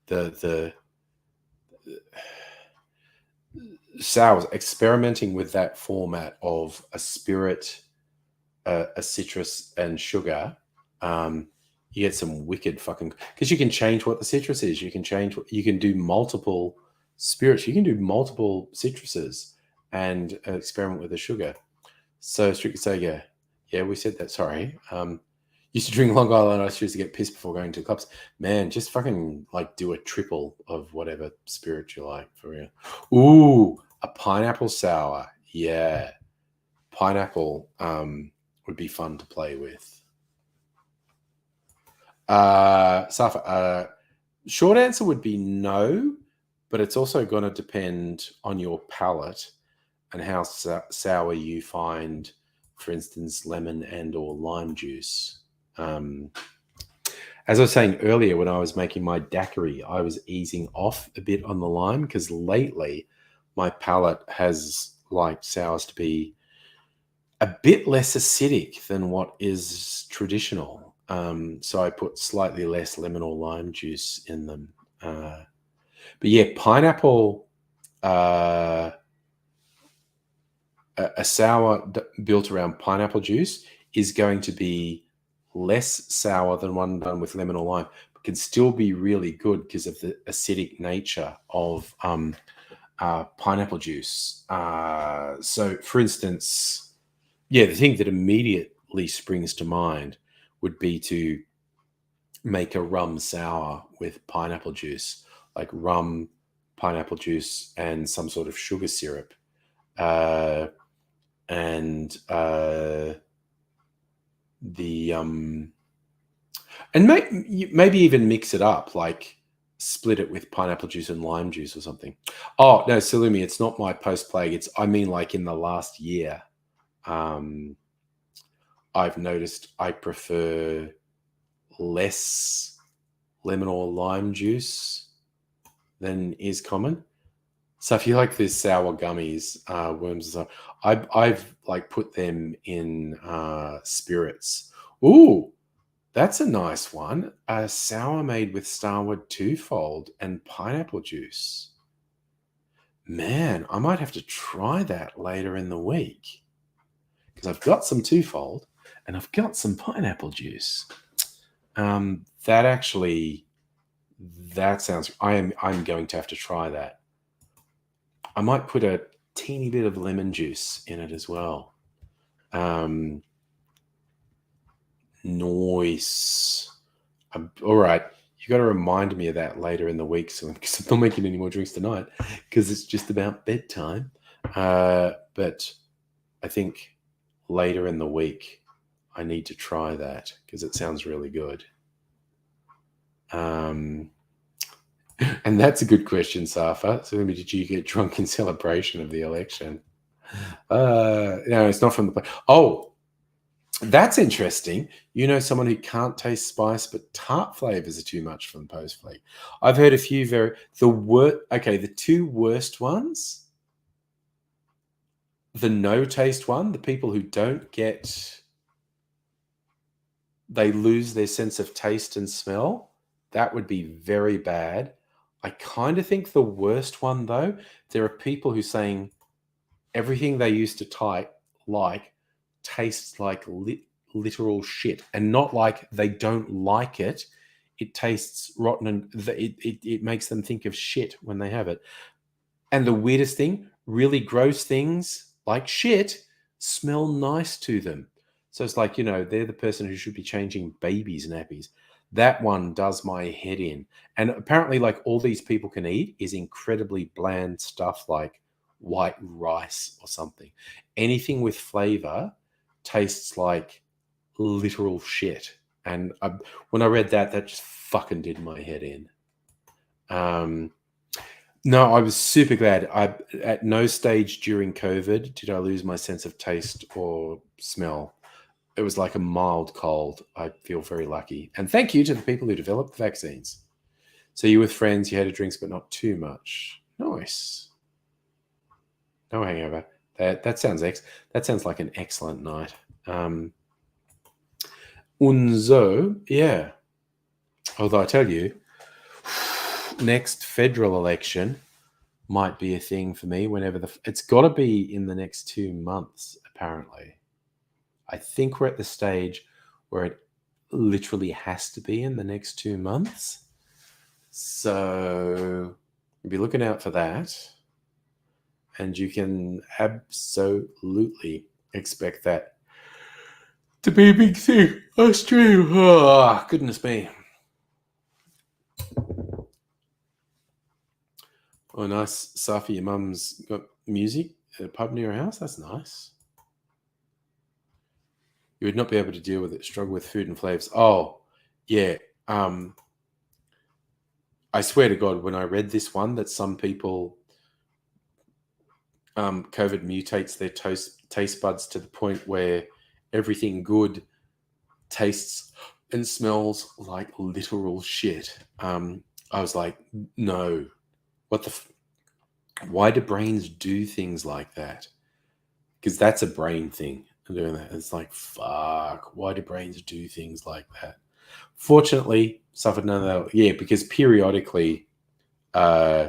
the sours, experimenting with that format of a spirit, a citrus, and sugar. You get some wicked fucking, because you can change what the citrus is. You can you can do multiple spirits. You can do multiple citruses and experiment with the sugar. So strictly say, yeah, we said that. Sorry. Used to drink Long Island ice used to get pissed before going to clubs. Man, just fucking like do a triple of whatever spirit you like, for real. Ooh, a pineapple sour. Yeah. Pineapple would be fun to play with. Safa, short answer would be no, but it's also going to depend on your palate and how sour you find, for instance, lemon and or lime juice. As I was saying earlier, when I was making my daiquiri, I was easing off a bit on the lime because lately my palate has liked sours to be a bit less acidic than what is traditional. So I put slightly less lemon or lime juice in them. But yeah, pineapple, a sour built around pineapple juice is going to be less sour than one done with lemon or lime, but can still be really good because of the acidic nature of pineapple juice. So, for instance, yeah, the thing that immediately springs to mind would be to make a rum sour with pineapple juice, like rum, pineapple juice, and some sort of sugar syrup. And the and maybe even mix it up, like split it with pineapple juice and lime juice or something. Oh no, Salumi, it's not my post plague. I mean, like in the last year, I've noticed I prefer less lemon or lime juice than is common. So if you like these sour gummies, worms and stuff, I've like put them in spirits. Ooh, that's a nice one. A sour made with Starwood twofold and pineapple juice. Man, I might have to try that later in the week because I've got some twofold and I've got some pineapple juice. That actually, that sounds. I'm going to have to try that. I might put a teeny bit of lemon juice in it as well. Nice. All right. You got to remind me of that later in the week, so because I'm not making any more drinks tonight because it's just about bedtime. But I think later in the week I need to try that because it sounds really good. And that's a good question, Safa. So maybe did you get drunk in celebration of the election? No, it's not from the play. Oh, that's interesting. You know, someone who can't taste spice, but tart flavors are too much from post plague. I've heard a few the two worst ones. The no taste one, the people who don't get, they lose their sense of taste and smell. That would be very bad. I kind of think the worst one, though, there are people who saying everything they used to like tastes like literal shit, and not like they don't like it. It tastes rotten, and it makes them think of shit when they have it. And the weirdest thing, really gross things like shit smell nice to them. So it's like, they're the person who should be changing babies' nappies. That one does my head in. And apparently, like, all these people can eat is incredibly bland stuff like white rice or something. Anything with flavor tastes like literal shit. And when I read that, that just fucking did my head in. No, I was super glad. At no stage during COVID did I lose my sense of taste or smell. It was like a mild cold. I feel very lucky. And thank you to the people who developed the vaccines. So you with friends, you had a drinks, but not too much. Nice. No hangover. That sounds like an excellent night. Unzo, yeah. Although I tell you, next federal election might be a thing for me whenever it's got to be in the next 2 months, apparently. I think we're at the stage where it literally has to be in the next 2 months. So be looking out for that. And you can absolutely expect that to be a big thing. Australia. Oh, goodness me. Oh, nice. Safi, your mum's got music at a pub near her house. That's nice. You would not be able to deal with it. Struggle with food and flavors. Oh, yeah. I swear to God, when I read this one, that some people, COVID mutates their taste buds to the point where everything good tastes and smells like literal shit. I was like, no. What the? Why do brains do things like that? Because that's a brain thing. Doing that, it's like, fuck. Why do brains do things like that? Fortunately, suffered none of that. Yeah, because periodically, when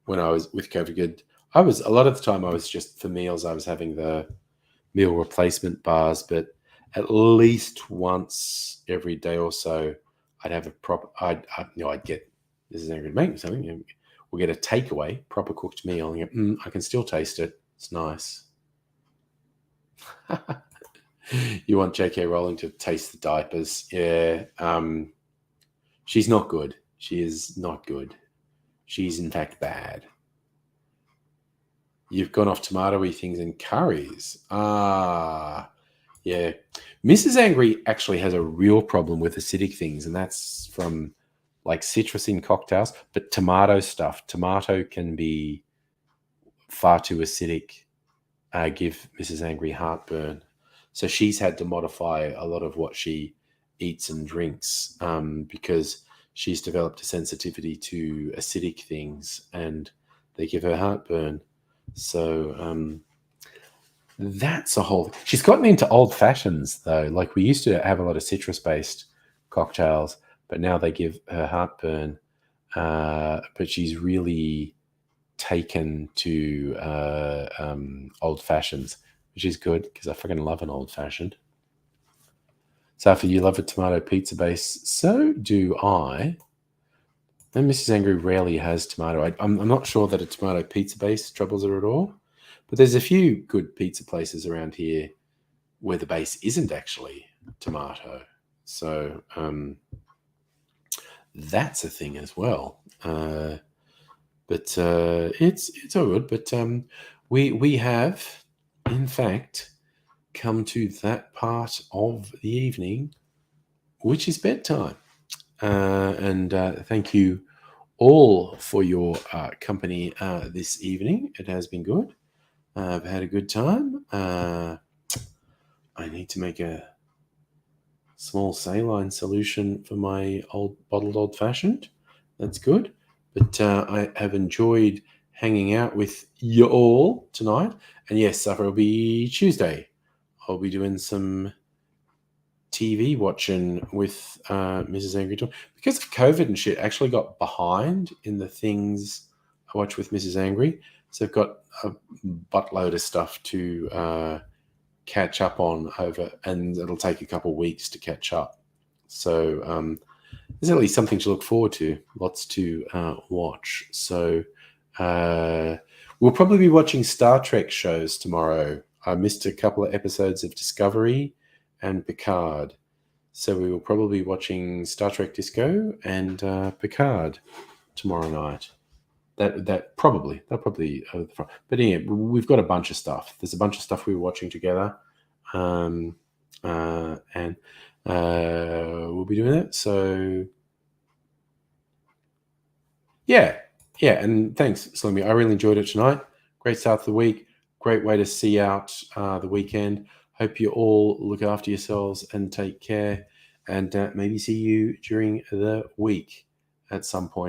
I was with COVID, a lot of the time I was just for meals. I was having the meal replacement bars, but at least once every day or so, I'd have a proper. I'd get, this is not going to make me something. We'll get a takeaway, proper cooked meal, and go, I can still taste it. It's nice. You want J.K. Rowling to taste the diapers? Yeah. She's not good. She is not good. She's in fact bad. You've gone off tomatoey things and curries. Ah, yeah. Mrs. Angry actually has a real problem with acidic things, and that's from like citrus in cocktails, but tomato stuff. Tomato can be far too acidic, give Mrs. Angry heartburn. So she's had to modify a lot of what she eats and drinks because she's developed a sensitivity to acidic things and they give her heartburn. So that's a whole. She's gotten into old fashions though. Like we used to have a lot of citrus-based cocktails, but now they give her heartburn. But she's really taken to old fashions, which is good because I fucking love an old fashioned. Safi, you love a tomato pizza base. So do I. And Mrs. Angry rarely has tomato. I'm not sure that a tomato pizza base troubles her at all. But there's a few good pizza places around here where the base isn't actually tomato. So that's a thing as well. But it's all good. But we have, in fact, come to that part of the evening, which is bedtime. And thank you all for your company this evening. It has been good. I've had a good time. I need to make a small saline solution for my bottled old fashioned. That's good. But I have enjoyed hanging out with you all tonight. And yes, supper will be Tuesday. I'll be doing some TV watching with Mrs. Angry Dog. Because of COVID and shit, I actually got behind in the things I watch with Mrs. Angry. So I've got a buttload of stuff to catch up on over, and it'll take a couple of weeks to catch up. So there's at least something to look forward to, lots to watch. So we'll probably be watching Star Trek shows tomorrow. I missed a couple of episodes of Discovery and Picard. So we will probably be watching Star Trek Disco and Picard tomorrow night. They'll probably over the front. But yeah, we've got a bunch of stuff. There's a bunch of stuff we were watching together, and we'll be doing that. So yeah, and thanks, Salimi. I really enjoyed it tonight. Great start to the week. Great way to see out the weekend. Hope you all look after yourselves and take care, and maybe see you during the week at some point.